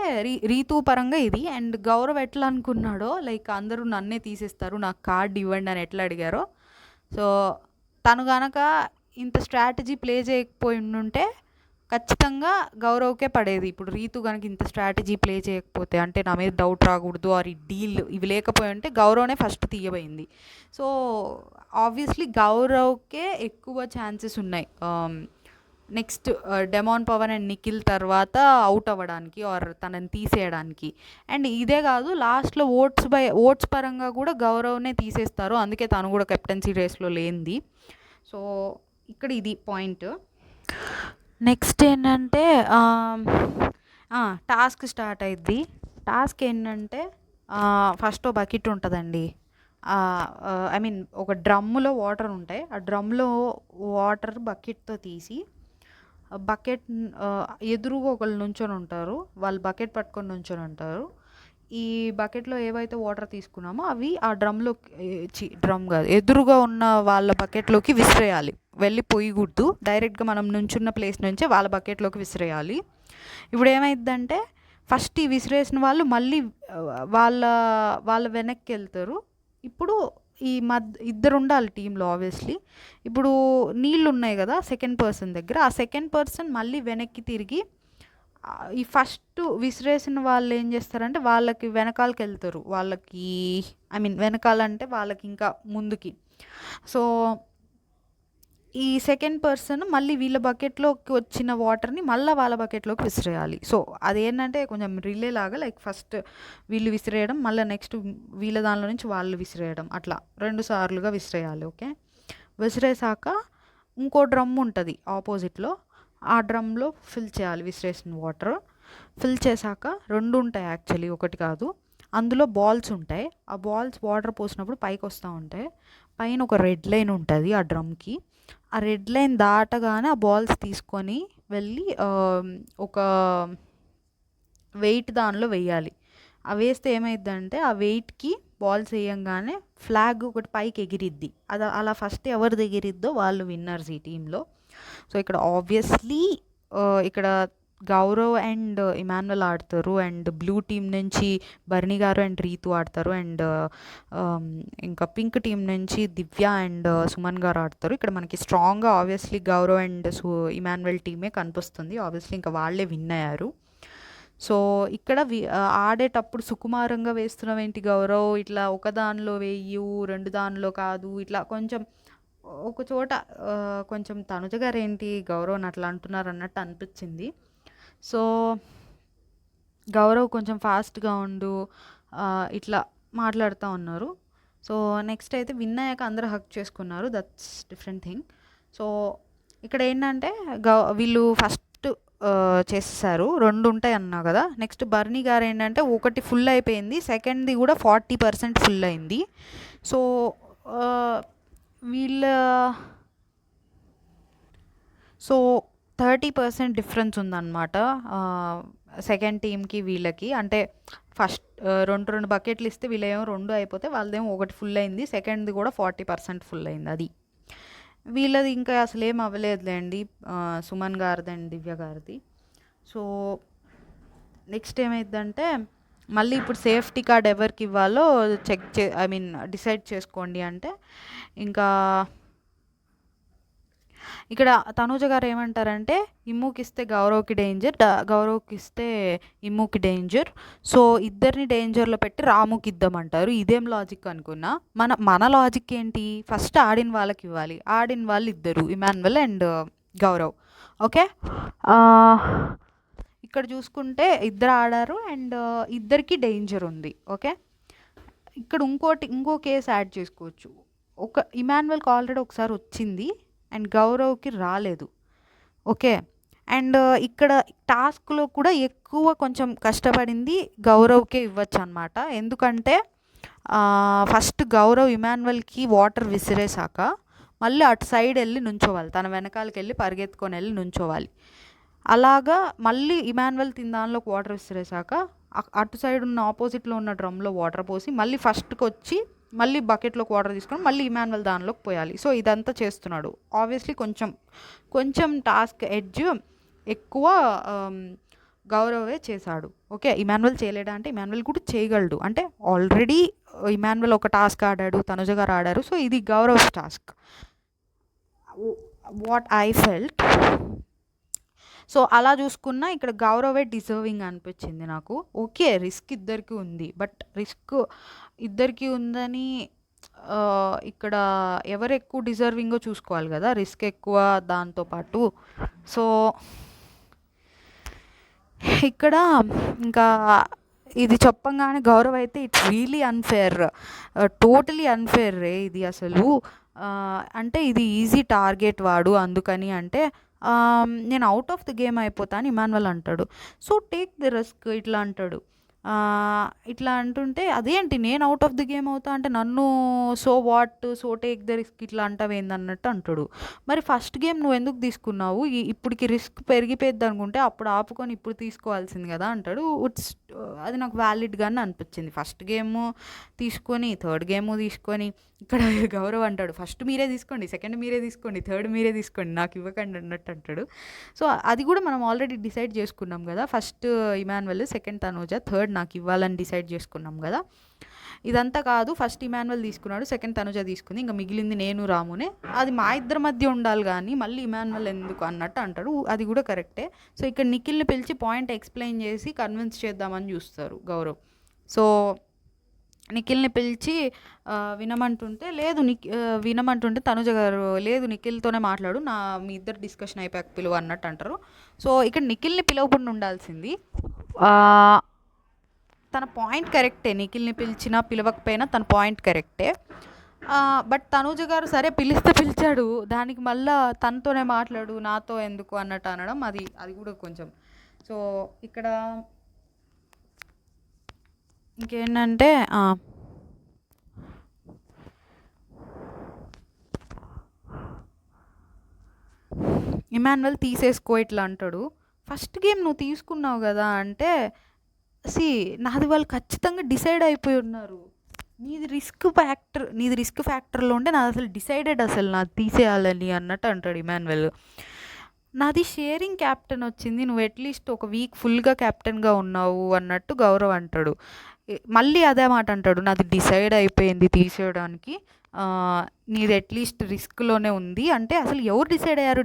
రీతు పరంగా ఇది. అండ్ గౌరవ్ ఎట్లా అనుకున్నాడో లైక్ అందరూ నన్నే తీసేస్తారు, నాకు కార్డ్ ఇవ్వండి అని ఎట్లా అడిగారో, సో తను గనక ఇంత స్ట్రాటజీ ప్లే చేయకపోయి ఉంటే ఖచ్చితంగా గౌరవ్కే పడేది. ఇప్పుడు రీతు కనుక ఇంత స్ట్రాటజీ ప్లే చేయకపోతే, అంటే నా మీద డౌట్ రాకూడదు ఆర్ ఈ డీల్ ఇవి లేకపోయి ఉంటే గౌరవ్నే ఫస్ట్ తీయబోయింది. సో ఆబ్వియస్లీ గౌరవ్కే ఎక్కువ ఛాన్సెస్ ఉన్నాయి next demon Pavan and Nikhil తర్వాత అవుట్ అవ్వడానికి ఆర్ తనని తీసేయడానికి. అండ్ ఇదే కాదు, లాస్ట్లో ఓట్స్ పరంగా కూడా గౌరవ్నే తీసేస్తారు, అందుకే తను కూడా కెప్టెన్సీ రేస్లో లేనిది. సో ఇక్కడ ఇది పాయింట్. నెక్స్ట్ ఏంటంటే టాస్క్ స్టార్ట్ అయింది. టాస్క్ ఏంటంటే ఫస్ట్ బకెట్ ఉంటుందండి, ఐ మీన్ ఒక డ్రమ్ములో వాటర్ ఉంటాయి, ఆ డ్రమ్లో వాటర్ బకెట్తో తీసి బకెట్ ఎదురుగా ఒకళ్ళు నుంచొని ఉంటారు, వాళ్ళు బకెట్ పట్టుకొని నుంచొని ఉంటారు. ఈ బకెట్లో ఏవైతే వాటర్ తీసుకున్నామో అవి ఆ డ్రమ్ కాదు, ఎదురుగా ఉన్న వాళ్ళ బకెట్లోకి విసిరేయాలి, వెళ్ళి పోయకూడదు, డైరెక్ట్గా మనం నుంచున్న ప్లేస్ నుంచే వాళ్ళ బకెట్లోకి విసిరేయాలి. ఇప్పుడు ఏమైందంటే ఫస్ట్ ఈ విసిరేసిన వాళ్ళు మళ్ళీ వాళ్ళ వెనక్కి వెళ్తారు. ఇప్పుడు ఈ ఇద్దరు ఉండాలి టీంలో ఆబ్వియస్లీ. ఇప్పుడు నీళ్ళు ఉన్నాయి కదా సెకండ్ పర్సన్ దగ్గర, ఆ సెకండ్ పర్సన్ మళ్ళీ వెనక్కి తిరిగి ఈ ఫస్ట్ విసిరేసిన వాళ్ళు ఏం చేస్తారంటే వాళ్ళకి వెనకాలకి వెళ్తారు, వాళ్ళకి ఐ మీన్ వెనకాలంటే వాళ్ళకి ఇంకా ముందుకి. సో ఈ సెకండ్ పర్సన్ మళ్ళీ వీళ్ళ బకెట్లోకి వచ్చిన వాటర్ని మళ్ళీ వాళ్ళ బకెట్లోకి విసిరేయాలి. సో అదేంటంటే కొంచెం రిలే లాగా, లైక్ ఫస్ట్ వీళ్ళు విసిరేయడం, మళ్ళీ నెక్స్ట్ వీళ్ళ దానిలో నుంచి వాళ్ళు విసిరేయడం, అట్లా 2 సార్లుగా విసిరేయాలి. ఓకే, విసిరేసాక ఇంకో డ్రమ్ ఉంటుంది ఆపోజిట్లో, ఆ డ్రమ్లో ఫిల్ చేయాలి విసిరేసిన వాటర్. ఫిల్ చేశాక 2 ఉంటాయి యాక్చువల్లీ, ఒకటి కాదు, అందులో బాల్స్ ఉంటాయి. ఆ బాల్స్ వాటర్ పోసినప్పుడు పైకి వస్తూ ఉంటాయి. పైన ఒక రెడ్ లైన్ ఉంటుంది ఆ డ్రమ్కి. ఆ రెడ్ లైన్ దాటగానే ఆ బాల్స్ తీసుకొని వెళ్ళి ఒక వెయిట్ దానిలో వేయాలి. ఆ వేస్తే ఏమైందంటే ఆ వెయిట్కి బాల్స్ వేయంగానే ఫ్లాగ్ ఒకటి పైకి ఎగిరిద్ది. అది అలా ఫస్ట్ ఎవరిది ఎగిరిద్దో వాళ్ళు విన్నర్స్ ఈ టీంలో. సో ఇక్కడ ఆబ్వియస్లీ ఇక్కడ గౌరవ్ అండ్ ఇమాన్యుల్ ఆడతారు, అండ్ బ్లూ టీం నుంచి బర్నీ గారు అండ్ రీతు ఆడతారు, అండ్ ఇంకా పింక్ టీం నుంచి దివ్య అండ్ సుమన్ గారు ఆడతారు. ఇక్కడ మనకి స్ట్రాంగ్గా ఆబ్వియస్లీ గౌరవ్ అండ్ ఇమాన్యుల్ టీమే కనిపిస్తుంది, ఆబ్వియస్లీ ఇంకా వాళ్ళే విన్ అయ్యారు. సో ఇక్కడ ఆడేటప్పుడు సుకుమారంగా వేస్తున్నావేంటి గౌరవ్, ఇట్లా ఒక దానిలో వేయు 2 దానిలో కాదు, ఇట్లా కొంచెం ఒక చోట కొంచెం తనుజ గారు ఏంటి గౌరవ్ని అట్లా అంటున్నారు అన్నట్టు అనిపించింది. సో గౌరవ్ కొంచెం ఫాస్ట్గా ఉండు ఇట్లా మాట్లాడుతూ ఉన్నారు. సో నెక్స్ట్ అయితే విన్ అయ్యాక అందరూ హక్ చేసుకున్నారు, దట్స్ డిఫరెంట్ థింగ్. సో ఇక్కడ ఏంటంటే వీళ్ళు ఫస్ట్ చేసేసారు, 2 ఉంటాయి అన్నా కదా. నెక్స్ట్ బర్నీ గారు ఏంటంటే ఒకటి ఫుల్ అయిపోయింది, సెకండ్ది కూడా 40% ఫుల్ అయింది. సో వీళ్ళ 30% డిఫరెన్స్ ఉందన్నమాట సెకండ్ టీంకి వీళ్ళకి. అంటే ఫస్ట్ 2 బకెట్లు ఇస్తే వీళ్ళేమో 2 అయిపోతే వాళ్ళదేమో ఒకటి ఫుల్ అయింది, సెకండ్ది కూడా 40% ఫుల్ అయింది. అది వీళ్ళది ఇంకా అసలు ఏం అవ్వలేదులేండి, సుమన్ గారిది అండ్ దివ్య గారిది. సో నెక్స్ట్ ఏమైందంటే మళ్ళీ ఇప్పుడు సేఫ్టీ కార్డ్ ఎవరికి ఇవ్వాలో డిసైడ్ చేసుకోండి అంటే, ఇంకా ఇక్కడ తనూజ గారు ఏమంటారంటే ఇమ్ముకి ఇస్తే గౌరవ్కి డేంజర్, గౌరవ్కి ఇస్తే ఇమ్ముకి డేంజర్, సో ఇద్దరిని డేంజర్లో పెట్టి రాముకి ఇద్దామంటారు. ఇదేం లాజిక్ అనుకున్నా. మన లాజిక్ ఏంటి, ఫస్ట్ ఆడిన వాళ్ళకి ఇవ్వాలి, ఆడిన వాళ్ళు ఇద్దరు ఇమాన్యుల్ అండ్ గౌరవ్. ఓకే, ఇక్కడ చూసుకుంటే ఇద్దరు ఆడారు అండ్ ఇద్దరికి డేంజర్ ఉంది. ఓకే, ఇక్కడ ఇంకో కేసు యాడ్ చేసుకోవచ్చు. ఇమాన్యుల్కి ఆల్రెడీ ఒకసారి వచ్చింది అండ్ గౌరవ్కి రాలేదు. ఓకే, అండ్ ఇక్కడ టాస్క్లో కూడా ఎక్కువ కొంచెం కష్టపడింది గౌరవ్కే ఇవ్వచ్చు అనమాట. ఎందుకంటే ఫస్ట్ గౌరవ్ ఇమాన్యుల్కి వాటర్ విసిరేసాక మళ్ళీ అటు సైడ్ వెళ్ళి నుంచోవాలి, తన వెనకాలకి వెళ్ళి పరిగెత్తుకొని వెళ్ళి నుంచోవాలి. అలాగా మళ్ళీ ఇమాన్యుల్ దానిలోకి వాటర్ విసిరేసాక అటు సైడ్ ఉన్న ఆపోజిట్లో ఉన్న డ్రమ్లో వాటర్ పోసి మళ్ళీ ఫస్ట్కి వచ్చి మళ్ళీ బకెట్లోకి వాటర్ తీసుకొని మళ్ళీ ఇమాన్యుల్ దానిలోకి పోయాలి. సో ఇదంతా చేస్తున్నాడు. ఆబ్వియస్లీ కొంచెం టాస్క్ ఎడ్జ్ ఎక్కువ గౌరవే చేశాడు. ఓకే. ఇమాన్యుల్ చేయలేడా అంటే ఇమాన్యుల్ కూడా చేయగలడు. అంటే ఆల్రెడీ ఇమాన్యుల్ ఒక టాస్క్ ఆడాడు, తనుజ గారు ఆడారు. సో ఇది Gaurav task. What I felt. So అలా చూసుకున్నా ఇక్కడ గౌరవే డిజర్వింగ్ అనిపించింది నాకు. ఓకే, రిస్క్ ఇద్దరికి ఉంది, బట్ రిస్క్ ఇద్దరికి ఉందని ఇక్కడ ఎవరు ఎక్కువ డిజర్వింగో చూసుకోవాలి కదా, రిస్క్ ఎక్కువ దాంతోపాటు. సో ఇక్కడ ఇంకా ఇది చెప్పంగానే గౌరవ్ అయితే it's really unfair, totally unfair రే ఇది అసలు. అంటే ఇది ఈజీ టార్గెట్ వాడు, అందుకని అంటే నేను అవుట్ ఆఫ్ ద గేమ్ అయిపోతాను ఇమాన్యుల్ అంటాడు. సో టేక్ ది రిస్క్ ఇట్లా అంటాడు. ఇట్లా అంటుంటే అదేంటి నేను అవుట్ ఆఫ్ ది గేమ్ అవుతా అంటే నన్ను so what, so take the risk ఇట్లా అంటావేందన్నట్టు అంటాడు. మరి ఫస్ట్ గేమ్ నువ్వు ఎందుకు తీసుకున్నావు, ఇప్పటికి రిస్క్ పెరిగిపోద్ది అనుకుంటే అప్పుడు ఆపుకొని ఇప్పుడు తీసుకోవాల్సింది కదా అంటాడు. అది నాకు వ్యాలిడ్గానే అనిపించింది. ఫస్ట్ గేమ్ తీసుకొని థర్డ్ గేమ్ తీసుకొని ఇక్కడ గౌరవ్ అంటాడు ఫస్ట్ మీరే తీసుకోండి, సెకండ్ మీరే తీసుకోండి, థర్డ్ మీరే తీసుకోండి, నాకు ఇవ్వకండి అన్నట్టు అంటాడు. సో అది కూడా మనం ఆల్రెడీ డిసైడ్ చేసుకున్నాం కదా, first Emmanuel, second Tanuja, third నాకు ఇవ్వాలని డిసైడ్ చేసుకున్నాం కదా. ఇదంతా కాదు, ఫస్ట్ ఇమాన్యుల్ తీసుకున్నాడు, సెకండ్ తనుజ తీసుకుంది, ఇంకా మిగిలింది నేను రామునే, అది మా ఇద్దరి మధ్య ఉండాలి కానీ మళ్ళీ ఇమాన్యుల్ ఎందుకు అన్నట్టు అంటాడు. అది కూడా కరెక్టే. సో ఇక్కడ నిఖిల్ని పిలిచి పాయింట్ ఎక్స్ప్లెయిన్ చేసి కన్విన్స్ చేద్దామని చూస్తారు గౌరవ్. సో నిఖిల్ని పిలిచి వినమంటుంటే లేదు, వినమంటుంటే తనుజ గారు లేదు నిఖిల్తోనే మాట్లాడు, మీ ఇద్దరు డిస్కషన్ అయిపోయాక పిలువ అన్నట్టు అంటారు. సో ఇక్కడ నిఖిల్ని పిలవకుండా ఉండాల్సింది. తన పాయింట్ కరెక్టే, నిఖిల్ని పిలిచినా పిలవకపోయినా తన పాయింట్ కరెక్టే. బట్ తనూజ గారు సరే పిలిస్తే పిలిచాడు, దానికి మళ్ళీ తనతోనే మాట్లాడు నాతో ఎందుకు అన్నట్టు అనడం అది కూడా కొంచెం. సో ఇక్కడ ఇంకేంటంటే ఇమాన్యుల్ తీసేసుకో ఇట్లా అంటాడు. ఫస్ట్ గేమ్ నువ్వు తీసుకున్నావు కదా అంటే నాది వాళ్ళు ఖచ్చితంగా డిసైడ్ అయిపోయి ఉన్నారు, నీది రిస్క్ ఫ్యాక్టర్లో ఉంటే నాది అసలు డిసైడెడ్, అసలు నాది తీసేయాలని అన్నట్టు అంటాడు ఇమాన్యుల్. నాది షేరింగ్ క్యాప్టెన్ వచ్చింది, నువ్వు అట్లీస్ట్ ఒక వీక్ ఫుల్గా క్యాప్టెన్గా ఉన్నావు అన్నట్టు గౌరవ్ అంటాడు. మళ్ళీ అదే మాట అంటాడు, నాది డిసైడ్ అయిపోయింది తీసేయడానికి, నీది అట్లీస్ట్ రిస్క్లోనే ఉంది అంటే అసలు ఎవరు డిసైడ్ అయ్యారు,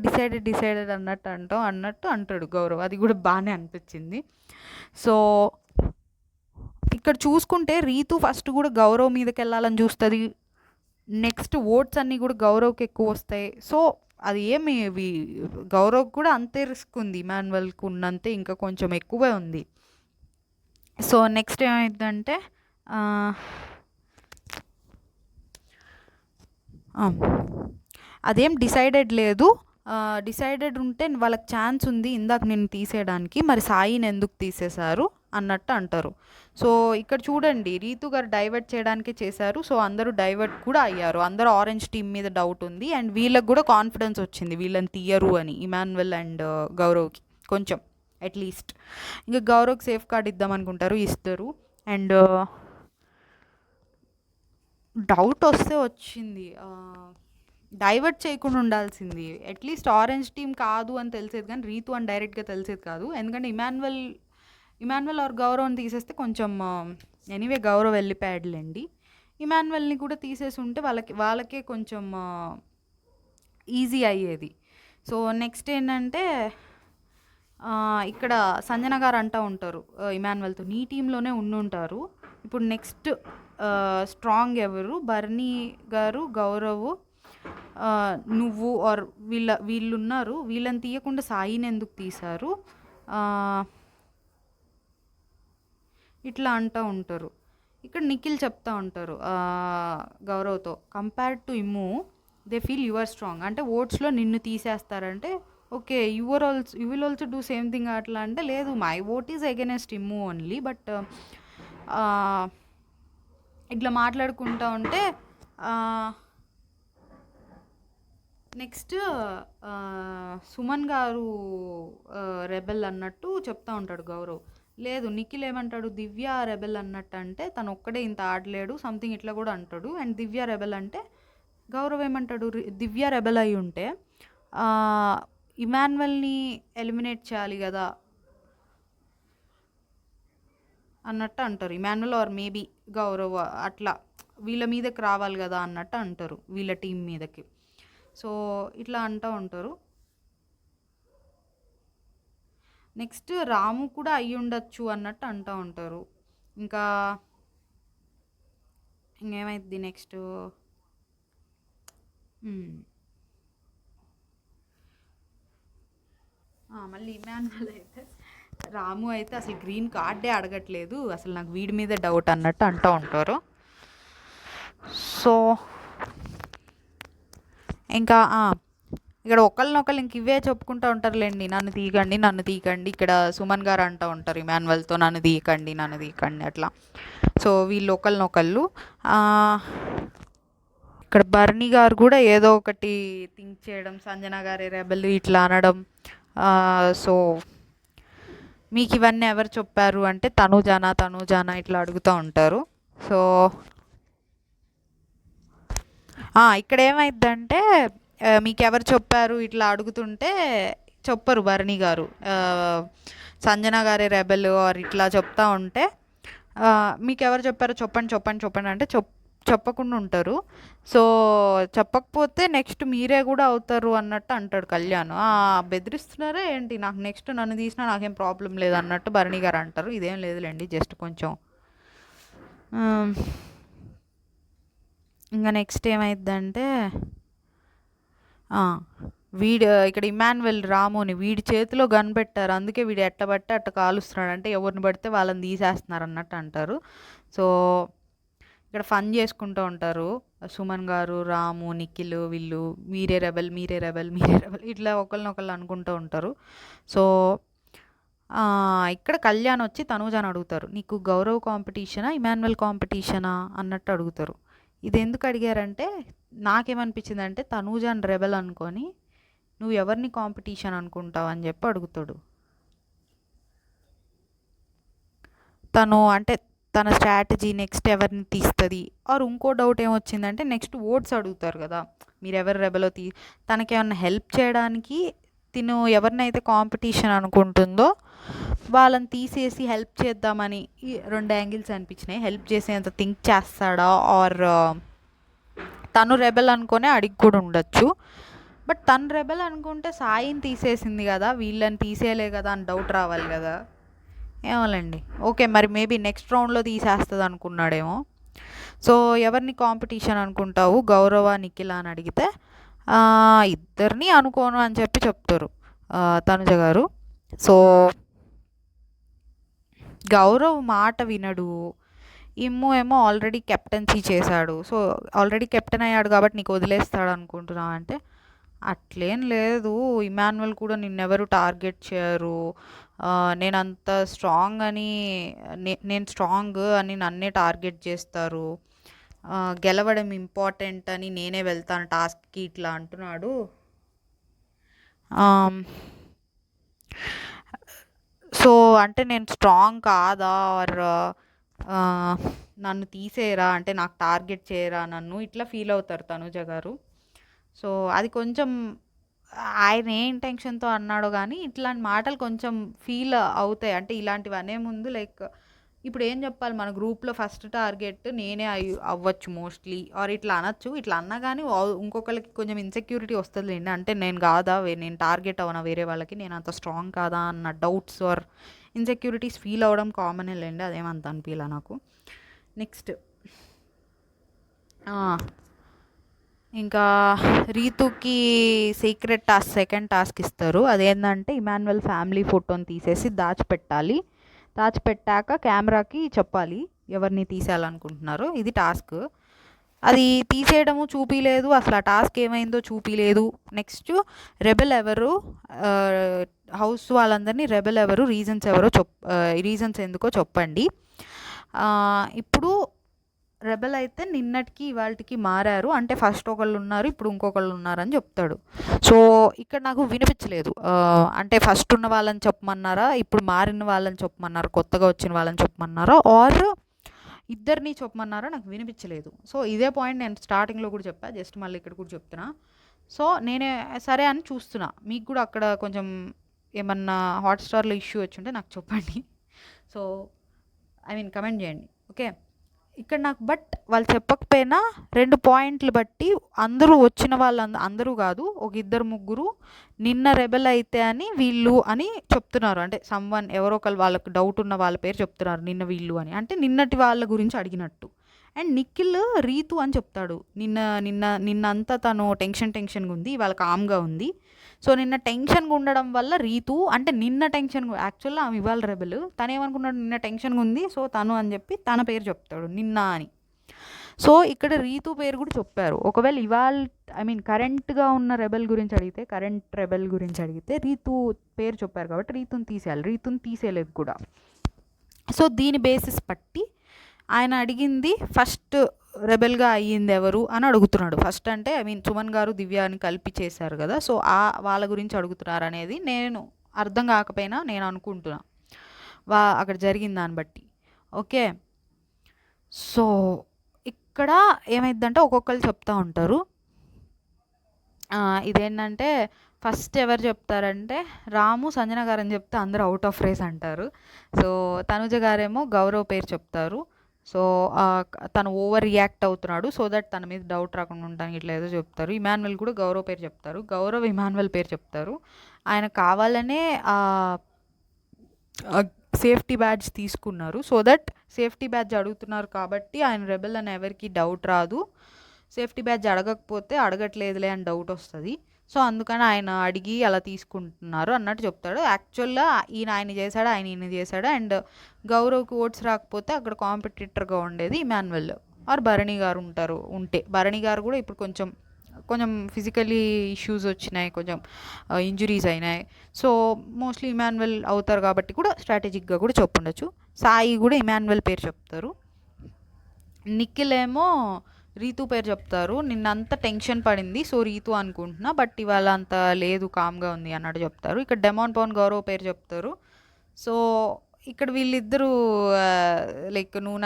డిసైడెడ్ అన్నట్టు అంటాడు గౌరవ్. అది కూడా బాగానే అనిపించింది. సో ఇక్కడ చూసుకుంటే రీతు ఫస్ట్ కూడా గౌరవ్ మీదకి వెళ్ళాలని చూస్తుంది, నెక్స్ట్ ఓట్స్ అన్నీ కూడా గౌరవ్కి ఎక్కువ వస్తాయి. సో అది ఏమి గౌరవ్కి కూడా అంతే రిస్క్ ఉంది, ఇమాన్యుల్కి ఉన్నంతే ఇంకా కొంచెం ఎక్కువే ఉంది. సో నెక్స్ట్ ఏమైందంటే అదేం డిసైడెడ్ లేదు, డిసైడెడ్ ఉంటే వాళ్ళకి ఛాన్స్ ఉంది ఇందాక నేను తీసేయడానికి, మరి సాయిని ఎందుకు తీసేశారు అన్నట్టు అంటారు. సో ఇక్కడ చూడండి రీతు గారు డైవర్ట్ చేయడానికే చేశారు. సో అందరూ డైవర్ట్ కూడా అయ్యారు, అందరూ ఆరెంజ్ టీం మీద డౌట్ ఉంది, అండ్ వీళ్ళకి కూడా కాన్ఫిడెన్స్ వచ్చింది వీళ్ళని తీయరు అని, ఇమాన్యుల్ అండ్ గౌరవ్కి కొంచెం అట్లీస్ట్. ఇంకా గౌరవ్కి సేఫ్ కార్డ్ ఇద్దాం అనుకుంటారు, ఇస్తారు. అండ్ డౌట్ వస్తే వచ్చింది, డైవర్ట్ చేయకుండా ఉండాల్సింది, అట్లీస్ట్ ఆరెంజ్ టీం కాదు అని తెలిసేది కానీ రీతు అని డైరెక్ట్గా తెలిసేది కాదు. ఎందుకంటే ఇమాన్యుల్ ఆర్ గౌరవ్ని తీసేస్తే కొంచెం ఎనీవే గౌరవ్ వెళ్ళిపోయాడులేండి, ఇమాన్యుల్ని కూడా తీసేసి ఉంటే వాళ్ళకే కొంచెం ఈజీ అయ్యేది. సో నెక్స్ట్ ఏంటంటే ఇక్కడ సంజన గారు అంటూ ఉంటారు ఇమాన్యుల్తో, నీ టీంలోనే ఉండుంటారు, ఇప్పుడు నెక్స్ట్ స్ట్రాంగ్ ఎవరు, బర్నీ గారు, గౌరవ్, నువ్వు ఆర్ వీళ్ళున్నారు, వీళ్ళని తీయకుండా సాయిని ఎందుకు తీశారు ఇట్లా అంటూ ఉంటారు. ఇక్కడ నిఖిల్ చెప్తా ఉంటారు గౌరవ్తో, compared to Immu they feel your strong, అంటే ఓట్స్లో నిన్ను తీసేస్తారంటే okay you will also do same thing అట్లా అంటే లేదు, my vote is against Immu only. But ఇట్లా మాట్లాడుకుంటూ ఉంటే నెక్స్ట్ సుమన్ గారు రెబెల్ అన్నట్టు చెప్తా ఉంటాడు గౌరవ్. లేదు నిఖిల్ ఏమంటాడు, దివ్య రెబెల్ అన్నట్టు అంటే తను ఒక్కడే ఇంత ఆడలేడు సంథింగ్ ఇట్లా కూడా అంటాడు. అండ్ దివ్య రెబెల్ అంటే గౌరవ్ ఏమంటాడు, దివ్య రెబెల్ అయి ఉంటే ఇమాన్యుల్ని ఎలిమినేట్ చేయాలి కదా, అన్నట్టు అంటారు. ఇమాన్యుల్ ఆర్ మేబీ గౌరవ్ అట్లా వీళ్ళ మీదకి రావాలి కదా అన్నట్టు అంటారు, వీళ్ళ టీం మీదకి. సో ఇట్లా అంటూ ఉంటారు. నెక్స్ట్ రాము కూడా అయ్యి ఉండొచ్చు అన్నట్టు అంటూ ఉంటారు. ఇంకా ఇంకేమైద్ది నెక్స్ట్, మళ్ళీ ఇమాన్యుల్ అయితే రాము అయితే అసలు గ్రీన్ కార్డే అడగట్లేదు, అసలు నాకు వీడి మీద డౌట్ అన్నట్టు అంటూ ఉంటారు. సో ఇంకా ఇక్కడ ఒకళ్ళనొకళ్ళు ఇంక ఇవే చెప్పుకుంటూ ఉంటారులేండి, నన్ను తీయకండి నన్ను తీయకండి. ఇక్కడ సుమన్ గారు అంటూ ఉంటారు ఇమాన్యుల్తో, నన్ను తీయకండి నన్ను తీయకండి అట్లా. సో వీళ్ళు ఒకళ్ళనొకళ్ళు. ఇక్కడ బర్నీ గారు కూడా ఏదో ఒకటి థింక్ చేయడం, సంజన గారి రెబెల్ ఇట్లా అనడం. సో మీకు ఇవన్నీ ఎవరు చెప్పారు అంటే తనూజానా ఇట్లా అడుగుతూ ఉంటారు. సో ఇక్కడ ఏమైందంటే మీకు ఎవరు చెప్పారు ఇట్లా అడుగుతుంటే చెప్పరు బర్నీ గారు, సంజన గారి రెబెల్ ఆర్ ఇట్లా చెప్తా ఉంటే మీకు ఎవరు చెప్పారో చెప్పండి చెప్పండి చెప్పండి అంటే చెప్పకుండా ఉంటారు. సో చెప్పకపోతే నెక్స్ట్ మీరే కూడా అవుతారు అన్నట్టు అంటాడు కళ్యాణ్. బెదిరిస్తున్నారా ఏంటి, నాకు నెక్స్ట్ నన్ను తీసినా నాకేం ప్రాబ్లం లేదు అన్నట్టు భరణి గారు అంటారు. ఇదేం లేదులేండి, జస్ట్ కొంచెం. ఇంకా నెక్స్ట్ ఏమైందంటే వీడు ఇక్కడ ఇమాన్యుల్ రాముని వీడి చేతిలో గన్ పెట్టారు, అందుకే వీడు ఎట్టబట్టే అట్ట కాలుస్తున్నాడు, అంటే ఎవరిని పడితే వాళ్ళని తీసేస్తున్నారు అన్నట్టు అంటారు. సో ఇక్కడ ఫన్ చేసుకుంటూ ఉంటారు సుమన్ గారు, రాము, నిఖిల్ వీళ్ళు, మీరే రెబెల్ ఇట్లా ఒకళ్ళనొకళ్ళు అనుకుంటూ ఉంటారు. సో ఇక్కడ కళ్యాణ్ వచ్చి తనూజాని అడుగుతారు, నీకు గౌరవ్ కాంపిటీషనా ఇమాన్యుల్ కాంపిటీషనా అన్నట్టు అడుగుతారు. ఇది ఎందుకు అడిగారంటే నాకేమనిపించింది అంటే తనూజాన్ రెబెల్ అనుకొని నువ్వు ఎవరిని కాంపిటీషన్ అనుకుంటావు అని చెప్పి అడుగుతాడు. తను అంటే తన స్ట్రాటజీ నెక్స్ట్ ఎవరిని తీస్తుంది. ఆర్ ఇంకో డౌట్ ఏమొచ్చిందంటే నెక్స్ట్ ఓట్స్ అడుగుతారు కదా, మీరు ఎవరు రెబెలో తనకేమన్నా హెల్ప్ చేయడానికి తిను ఎవరినైతే కాంపిటీషన్ అనుకుంటుందో వాళ్ళని తీసేసి హెల్ప్ చేద్దామని ఈ 2 యాంగిల్స్ అనిపించినాయి. హెల్ప్ చేసేంత థింక్ చేస్తాడా ఆర్ తను రెబెల్ అనుకునే అడిగి కూడా ఉండొచ్చు. బట్ తను రెబెల్ అనుకుంటే సాయిని తీసేసింది కదా, వీళ్ళని తీసేయలే కదా అని డౌట్ రావాలి కదా. ఏమోలేండి, ఓకే మరి మేబీ నెక్స్ట్ రౌండ్లో తీసేస్తుంది అనుకున్నాడేమో. సో ఎవరిని కాంపిటీషన్ అనుకుంటావు గౌరవ నిఖిల్ అని అడిగితే ఇద్దరిని అనుకోను అని చెప్పి చెప్తారు తనుజ గారు. సో గౌరవ్ మాట వినడు, ఏమో ఆల్రెడీ కెప్టెన్సీ చేశాడు, సో ఆల్రెడీ కెప్టెన్ అయ్యాడు కాబట్టి నీకు వదిలేస్తాడు అనుకుంటున్నావు అంటే అట్లేం లేదు, ఇమాన్యుల్ కూడా నిన్నెవరు టార్గెట్ చేయరు, నేను అంత స్ట్రాంగ్ అని నేను స్ట్రాంగ్ అని నన్నే టార్గెట్ చేస్తారు, గెలవడం ఇంపార్టెంట్ అని నేనే వెళ్తాను టాస్క్కి ఇట్లా అంటున్నాడు. సో అంటే నేను స్ట్రాంగ్ కాదా ఆర్ నన్ను తీసేయరా అంటే నాకు టార్గెట్ చేయరా నన్ను ఇట్లా ఫీల్ అవుతారు తనుజ గారు. సో అది కొంచెం ఆయన ఏ ఇంటెన్షన్తో అన్నాడో కానీ ఇట్లాంటి మాటలు కొంచెం ఫీల్ అవుతాయి. అంటే ఇలాంటివి అనే ముందు లైక్ ఇప్పుడు ఏం చెప్పాలి, మన గ్రూప్లో ఫస్ట్ టార్గెట్ నేనే అవ్వచ్చు మోస్ట్లీ ఆర్ ఇట్లా అనొచ్చు. ఇట్లా అన్నా కానీ ఇంకొకరికి కొంచెం ఇన్సెక్యూరిటీ వస్తుందిలేండి, అంటే నేను కాదా నేను టార్గెట్ అవనా వేరే వాళ్ళకి, నేను అంత స్ట్రాంగ్ కాదా అన్న డౌట్స్ ఆర్ ఇన్సెక్యూరిటీస్ ఫీల్ అవ్వడం కామనే లేండి, అదేమంత అనిపించలే నాకు. నెక్స్ట్ ఇంకా రీతుకి సీక్రెట్ టాస్క్ సెకండ్ టాస్క్ ఇస్తారు. అదేంటంటే ఇమాన్యుల్ ఫ్యామిలీ ఫోటోని తీసేసి దాచిపెట్టాక కెమెరాకి చెప్పాలి ఎవరిని తీసేయాలనుకుంటున్నారో, ఇది టాస్క్. అది తీసేయడము చూపిలేదు, అసలు ఆ టాస్క్ ఏమైందో చూపిలేదు. నెక్స్ట్ రెబెల్ ఎవరు, హౌస్ వాళ్ళందరినీ రెబెల్ ఎవరు, రీజన్స్ ఎందుకో చెప్పండి. ఇప్పుడు రెబెల్ అయితే నిన్నటికి ఇవాళకి మారారు, అంటే ఫస్ట్ ఒకళ్ళు ఉన్నారు ఇప్పుడు ఇంకొకళ్ళు ఉన్నారని చెప్తాడు. సో ఇక్కడ నాకు వినిపించలేదు, అంటే ఫస్ట్ ఉన్న వాళ్ళని చెప్పమన్నారా, ఇప్పుడు మారిన వాళ్ళని చెప్పమన్నారా, కొత్తగా వచ్చిన వాళ్ళని చెప్పమన్నారా ఆర్ ఇద్దరిని చెప్పమన్నారా, నాకు వినిపించలేదు. సో ఇదే పాయింట్ నేను స్టార్టింగ్లో కూడా చెప్పా, జస్ట్ మళ్ళీ ఇక్కడ కూడా చెప్తున్నా. సో నేనే సరే అని చూస్తున్నా, మీకు కూడా అక్కడ కొంచెం ఏమన్నా హాట్స్టార్లో ఇష్యూ వచ్చి ఉంటే నాకు చెప్పండి. సో ఐ మీన్ కమెంట్ చేయండి. ఓకే, ఇక్కడ నాకు బట్ వాళ్ళు చెప్పకపోయినా 2 పాయింట్లు బట్టి అందరూ వచ్చిన అందరూ కాదు, ఒక ఇద్దరు ముగ్గురు నిన్న రెబెల్ అయితే అని వీళ్ళు అని చెప్తున్నారు. అంటే సమ్వన్ ఎవరో ఒకరు వాళ్ళకి డౌట్ ఉన్న వాళ్ళ పేరు చెప్తున్నారు, నిన్న వీళ్ళు అని, అంటే నిన్నటి వాళ్ళ గురించి అడిగినట్టు. అండ్ నిఖిల్ రీతు అని చెప్తాడు, నిన్నంతా తను టెన్షన్గా ఉంది, ఇవాళ కామ్గా ఉంది. సో నిన్న టెన్షన్గా ఉండడం వల్ల రీతు అంటే నిన్న యాక్చువల్గా ఆమె ఇవాళ రెబెల్, తను ఏమనుకున్నాడు నిన్న టెన్షన్గా ఉంది సో తను అని చెప్పి తన పేరు చెప్తాడు నిన్న అని. సో ఇక్కడ రీతు పేరు కూడా చెప్పారు. ఒకవేళ ఇవాళ ఐ మీన్ కరెంట్ రెబెల్ గురించి అడిగితే రీతు పేరు చెప్పారు కాబట్టి రీతుని తీసేయాలి, రీతుని తీసేయలేదు కూడా. సో దీని బేసిస్ పట్టి ఆయన అడిగింది ఫస్ట్ రెబెల్గా అయ్యింది ఎవరు అని అడుగుతున్నాడు. ఫస్ట్ అంటే ఐ మీన్ సుమన్ గారు దివ్యాని కలిపి చేశారు కదా, సో వాళ్ళ గురించి అడుగుతున్నారు అనేది నేను అర్థం కాకపోయినా నేను అనుకుంటున్నా అక్కడ జరిగిన దాన్ని బట్టి. ఓకే, సో ఇక్కడ ఏమైందంటే ఒక్కొక్కరు చెప్తూ ఉంటారు. ఇదేంటంటే ఫస్ట్ ఎవరు చెప్తారంటే రాము సంజన గారు అని చెప్తే అందరూ అవుట్ ఆఫ్ రేస్ అంటారు. సో తనుజ గారేమో గౌరవ్ పేరు చెప్తారు. సో తను ఓవర్ రియాక్ట్ అవుతున్నాడు, సో దట్ తన మీద డౌట్ రాకుండా ఉండడానికి ఇట్లా ఏదో చెప్తారు. ఇమాన్యువల్ కూడా గౌరవ్ పేరు చెప్తారు, గౌరవ్ ఇమాన్యువల్ పేరు చెప్తారు. ఆయన కావాలనే సేఫ్టీ బ్యాడ్జ్ తీసుకున్నారు, సో దట్ సేఫ్టీ బ్యాడ్జ్ అడుగుతున్నారు కాబట్టి ఆయన రెబెల్ అని ఎవరికి డౌట్ రాదు. సేఫ్టీ బ్యాడ్జ్ అడగకపోతే అడగట్లేదులే అని డౌట్ వస్తుంది. సో అందుకని ఆయన అడిగి అలా తీసుకుంటున్నారు అన్నట్టు చెప్తాడు. యాక్చువల్గా ఆయన చేశాడు, ఈయన చేశాడు. అండ్ గౌరవ్కి ఓట్స్ రాకపోతే అక్కడ కాంపిటీటర్గా ఉండేది ఇమాన్యువల్ ఆర్ భరణి గారు ఉంటే భరణి గారు కూడా ఇప్పుడు కొంచెం ఫిజికలీ ఇష్యూస్ వచ్చినాయి, కొంచెం ఇంజురీస్ అయినాయి. సో మోస్ట్లీ ఇమాన్యువల్ అవుతారు కాబట్టి కూడా స్ట్రాటజిక్గా కూడా చెప్పుండొచ్చు. సాయి కూడా ఇమాన్యువల్ పేరు చెప్తారు. నిఖిల్ ఏమో రీతు పేరు చెప్తారు. నిన్నంత టెన్షన్ పడింది సో రీతు అనుకుంటున్నా, బట్ ఇవాళ అంత లేదు, కామ్గా ఉంది అన్నట్టు చెప్తారు. ఇక్కడ డెమాన్ పవన్ గౌరవ్ పేరు చెప్తారు. సో ఇక్కడ వీళ్ళిద్దరూ లైక్ నువ్వు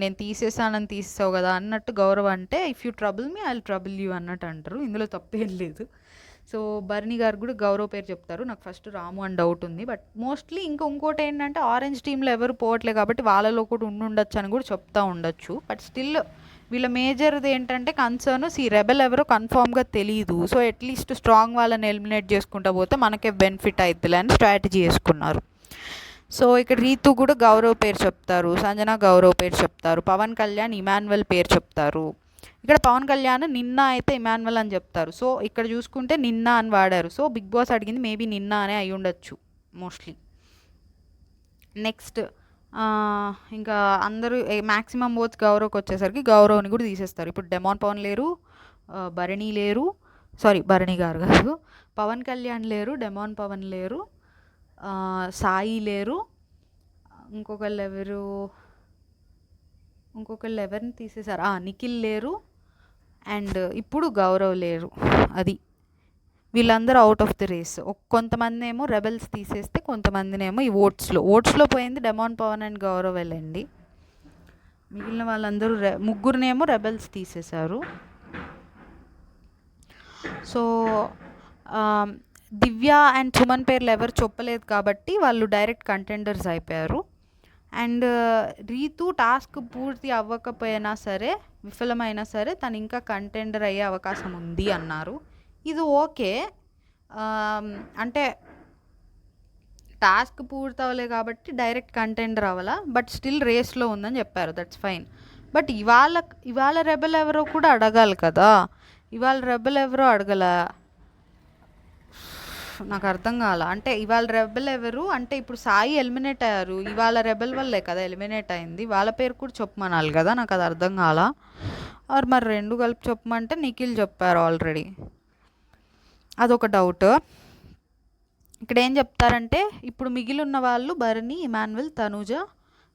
నేను తీసేసానని తీసేసావు కదా అన్నట్టు గౌరవ్ అంటే if you trouble me I will trouble you అన్నట్టు అంటారు. ఇందులో తప్పేం లేదు. సో భరణి గారు కూడా గౌరవ్ పేరు చెప్తారు. నాకు ఫస్ట్ రాము అని డౌట్ ఉంది, బట్ మోస్ట్లీ ఇంకోటి ఏంటంటే ఆరెంజ్ టీంలో ఎవరు పోవట్లేదు కాబట్టి వాళ్ళలో కూడా ఉండొచ్చు అని కూడా చెప్తా ఉండొచ్చు. బట్ స్టిల్ వీళ్ళ మేజర్ది ఏంటంటే కన్సర్న్ రెబెల్ ఎవరో కన్ఫామ్గా తెలియదు. సో అట్లీస్ట్ స్ట్రాంగ్ వాళ్ళని ఎలిమినేట్ చేసుకుంటా పోతే మనకే బెనిఫిట్ అవుతుందిలే అని స్ట్రాటజీ చేసుకున్నారు. సో ఇక్కడ రీతు కూడా గౌరవ్ పేరు చెప్తారు, సంజన గౌరవ్ పేరు చెప్తారు, పవన్ కళ్యాణ్ ఇమాన్యువల్ పేరు చెప్తారు. ఇక్కడ పవన్ కళ్యాణ్ నిన్న అయితే ఇమాన్యువల్ అని చెప్తారు. సో ఇక్కడ చూసుకుంటే నిన్న అని వాడారు. సో బిగ్ బాస్ అడిగింది మేబీ నిన్న అనే అయి ఉండొచ్చు మోస్ట్లీ. నెక్స్ట్ ఇంకా అందరూ మ్యాక్సిమం ఓట్స్ గౌరవ్కి వచ్చేసరికి గౌరవ్ని కూడా తీసేస్తారు. ఇప్పుడు డెమాన్ పవన్ లేరు, భరణి లేరు, భరణి గారు కాదు, పవన్ కళ్యాణ్ లేరు, డెమాన్ పవన్ లేరు, సాయి లేరు, ఇంకొకళ్ళు ఎవరిని తీసేశారు, నిఖిల్ లేరు, అండ్ ఇప్పుడు గౌరవ్ లేరు. అది వీళ్ళందరూ అవుట్ ఆఫ్ ది రేస్. కొంతమంది ఏమో రెబెల్స్ తీసేస్తే కొంతమందినేమో ఈ ఓట్స్లో పోయింది డెమాన్ పవన్ అండ్ గౌరవ్ వెళ్ళండి. మిగిలిన వాళ్ళందరూ ముగ్గురునేమో రెబెల్స్ తీసేశారు. సో దివ్య అండ్ సుమన్ పేర్లు ఎవరు చెప్పలేదు కాబట్టి వాళ్ళు డైరెక్ట్ కంటెండర్స్ అయిపోయారు. అండ్ రీతు టాస్క్ పూర్తి అవ్వకపోయినా సరే, విఫలమైనా సరే తను ఇంకా కంటెండర్ అయ్యే అవకాశం ఉంది అన్నారు. ఇది ఓకే, అంటే టాస్క్ పూర్తి అవ్వలే కాబట్టి డైరెక్ట్ కంటెండర్ అవ్వాలా, బట్ స్టిల్ రేస్లో ఉందని చెప్పారు, దట్స్ ఫైన్. బట్ ఇవాళ రెబెల్ ఎవరో కూడా అడగాలి కదా, ఇవాళ రెబెల్ ఎవరో అడగల, నాకు అర్థం కాల. అంటే ఇవాళ రెబెల్ ఎవరు అంటే ఇప్పుడు సాయి ఎలిమినేట్ అయ్యారు, ఇవాళ రెబెల్ వల్లే కదా ఎలిమినేట్ అయింది, వాళ్ళ పేరు కూడా చెప్పమనాలి కదా, నాకు అది అర్థం కాల. మరి రెండు కలిపి చెప్పమంటే నిఖిల్ చెప్పారు ఆల్రెడీ, అదొక డౌట్. ఇక్కడ ఏం చెప్తారంటే ఇప్పుడు మిగిలిన వాళ్ళు భరణి, ఇమాన్యువల్, తనుజ,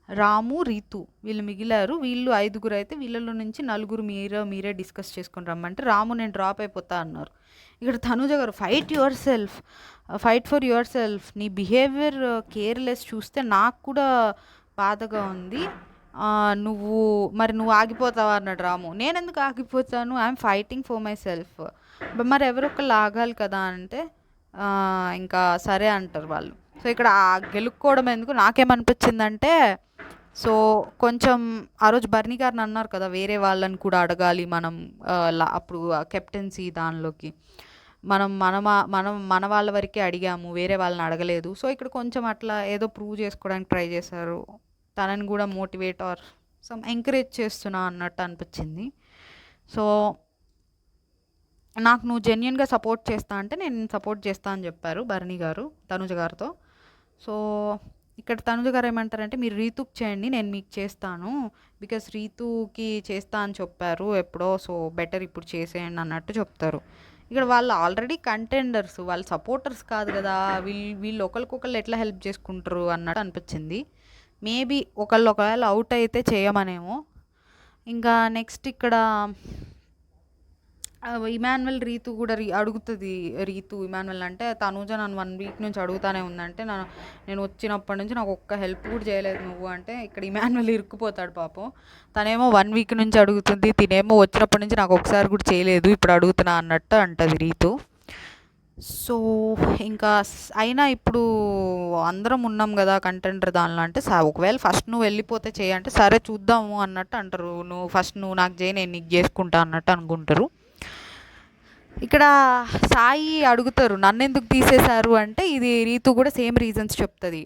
రాము, రీతు వీళ్ళు మిగిలారు. వీళ్ళు 5 అయితే వీళ్ళలో నుంచి 4 మీరే డిస్కస్ చేసుకొని రమ్మంటే రాము నేను డ్రాప్ అయిపోతా అన్నారు. ఇక్కడ తనుజ గారు ఫైట్ ఫర్ యువర్ సెల్ఫ్, నీ బిహేవియర్ కేర్లెస్ చూస్తే నాకు కూడా బాధగా ఉంది, నువ్వు ఆగిపోతావా అన్నాడు రాము. నేను ఎందుకు ఆగిపోతాను, I'm fighting for my self, మరి ఎవరొకళ్ళు ఆగాలి కదా అంటే ఇంకా సరే అంటారు వాళ్ళు. సో ఇక్కడ గెలుక్కోవడం ఎందుకు, నాకేమనిపించిందంటే సో కొంచెం ఆ రోజు బర్నీ గారిని అన్నారు కదా వేరే వాళ్ళని కూడా అడగాలి మనం, అప్పుడు కెప్టెన్సీ దానిలోకి మన వాళ్ళ వరకే అడిగాము, వేరే వాళ్ళని అడగలేదు. సో ఇక్కడ కొంచెం అట్లా ఏదో ప్రూవ్ చేసుకోవడానికి ట్రై చేశారు, తనని కూడా మోటివేట్ ఆర్ సమ్ ఎంకరేజ్ చేస్తున్నా అన్నట్టు అనిపించింది. సో నాకు నువ్వు జెన్యున్గా సపోర్ట్ చేస్తా అంటే నేను సపోర్ట్ చేస్తా అని చెప్పారు బర్నీ గారు తనుజ గారితో. సో ఇక్కడ తనుజ గారు ఏమంటారంటే మీరు రీతుకి చేయండి, నేను మీకు చేస్తాను, బికాస్ రీతుకి చేస్తా అని చెప్పారు ఎప్పుడో, సో బెటర్ ఇప్పుడు చేసేయండి అన్నట్టు చెప్తారు. ఇక్కడ వాళ్ళు ఆల్రెడీ కంటెండర్స్, వాళ్ళు సపోర్టర్స్ కాదు కదా, వీళ్ళు ఒకరికొకళ్ళు ఎట్లా హెల్ప్ చేసుకుంటారు అన్నట్టు అనిపించింది. మేబీ ఒకవేళ అవుట్ అయితే చేయమనేమో. ఇంకా నెక్స్ట్ ఇక్కడ ఇమాన్యువల్ రీతు కూడా అడుగుతుంది. రీతు ఇమాన్యువల్ అంటే తనూజ నన్ను 1 వీక్ నుంచి అడుగుతానే ఉందంటే నేను వచ్చినప్పటి నుంచి నాకు ఒక్క హెల్ప్ కూడా చేయలేదు నువ్వు అంటే, ఇక్కడ ఇమాన్యువల్ ఇరుక్కుపోతాడు పాపం. తనేమో 1 వీక్ నుంచి అడుగుతుంది, తినేమో వచ్చినప్పటి నుంచి నాకు ఒకసారి కూడా చేయలేదు, ఇప్పుడు అడుగుతున్నా అన్నట్టు అంటది రీతు. సో ఇంకా అయినా ఇప్పుడు అందరం ఉన్నాం కదా కంటెండర్ దానిలో అంటే, ఒకవేళ ఫస్ట్ నువ్వు వెళ్ళిపోతే చేయంటే సరే చూద్దాము అన్నట్టు అంటారు. నువ్వు నాకు చేయి, నేను నీకు చేసుకుంటా అన్నట్టు అనుకుంటారు. ఇక్కడ సాయి అడుగుతారు నన్ను ఎందుకు తీసేశారు అంటే, ఇది రీతు కూడా సేమ్ రీజన్స్ చెప్తుంది.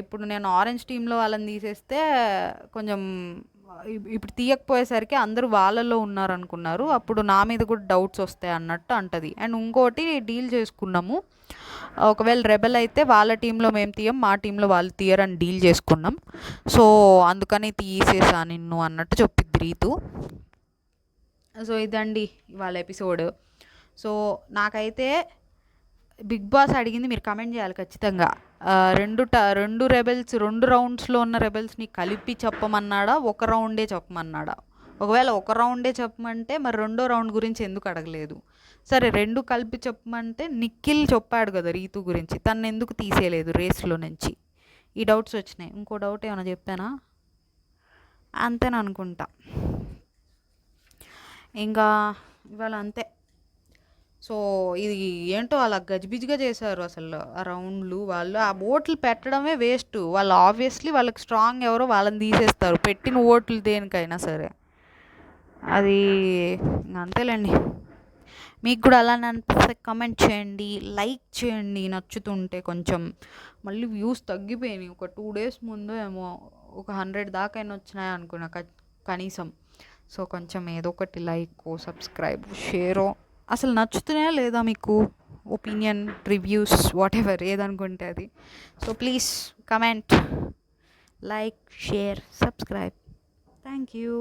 ఇప్పుడు నేను ఆరెంజ్ టీంలో వాళ్ళని తీసేస్తే కొంచెం ఇప్పుడు తీయకపోయేసరికి అందరూ వాళ్ళలో ఉన్నారనుకున్నారు, అప్పుడు నా మీద కూడా డౌట్స్ వస్తాయి అన్నట్టు అంటది. అండ్ ఇంకోటి డీల్ చేసుకున్నాము, ఒకవేళ రెబెల్ అయితే వాళ్ళ టీంలో మేము తీయం, మా టీంలో వాళ్ళు తీయరని డీల్ చేసుకున్నాం, సో అందుకని తీసేసా నిన్ను అన్నట్టు చెప్పిద్ది రీతు. సో ఇదండి ఇవాళ ఎపిసోడ్. సో నాకైతే బిగ్ బాస్ అడిగింది మీరు కమెంట్ చేయాలి ఖచ్చితంగా. రెండు రెబెల్స్ 2 రౌండ్స్లో ఉన్న రెబెల్స్ని కలిపి చెప్పమన్నాడా, ఒక రౌండే చెప్పమన్నాడా? ఒకవేళ ఒక రౌండే చెప్పమంటే మరి 2వ రౌండ్ గురించి ఎందుకు అడగలేదు? సరే 2 కలిపి చెప్పమంటే నిఖిల్ చెప్పాడు కదా రీతు గురించి, తను ఎందుకు తీసేయలేదు రేస్లో నుంచి? ఈ డౌట్స్ వచ్చినాయి. ఇంకో డౌట్ ఏమైనా చెప్పానా? అంతేననుకుంటా. ఇంకా ఇవాళ అంతే. సో ఇది ఏంటో అలా గజిబిజిగా చేశారు అసలు ఆ రౌండ్లు. వాళ్ళు ఆ ఓట్లు పెట్టడమే వేస్ట్, వాళ్ళు ఆబ్వియస్లీ వాళ్ళకి స్ట్రాంగ్ ఎవరో వాళ్ళని తీసేస్తారు, పెట్టిన ఓట్లు దేనికైనా సరే. అది అంతేలేండి. మీకు కూడా అలానే అనిపిస్తే కమెంట్ చేయండి, లైక్ చేయండి నచ్చుతుంటే. కొంచెం మళ్ళీ వ్యూస్ తగ్గిపోయినాయి, ఒక 2 డేస్ ముందు ఏమో ఒక 100 దాకైనా వచ్చినాయి అనుకున్నా కనీసం. సో కొంచెం ఏదో ఒకటి లైక్, సబ్స్క్రైబ్, షేరో అసలు నచ్చుతున్నాయా లేదా మీకు? ఒపీనియన్, రివ్యూస్, వాట్ ఎవర్ ఏదనుకుంటే అది. So please comment, like, share, subscribe. Thank you.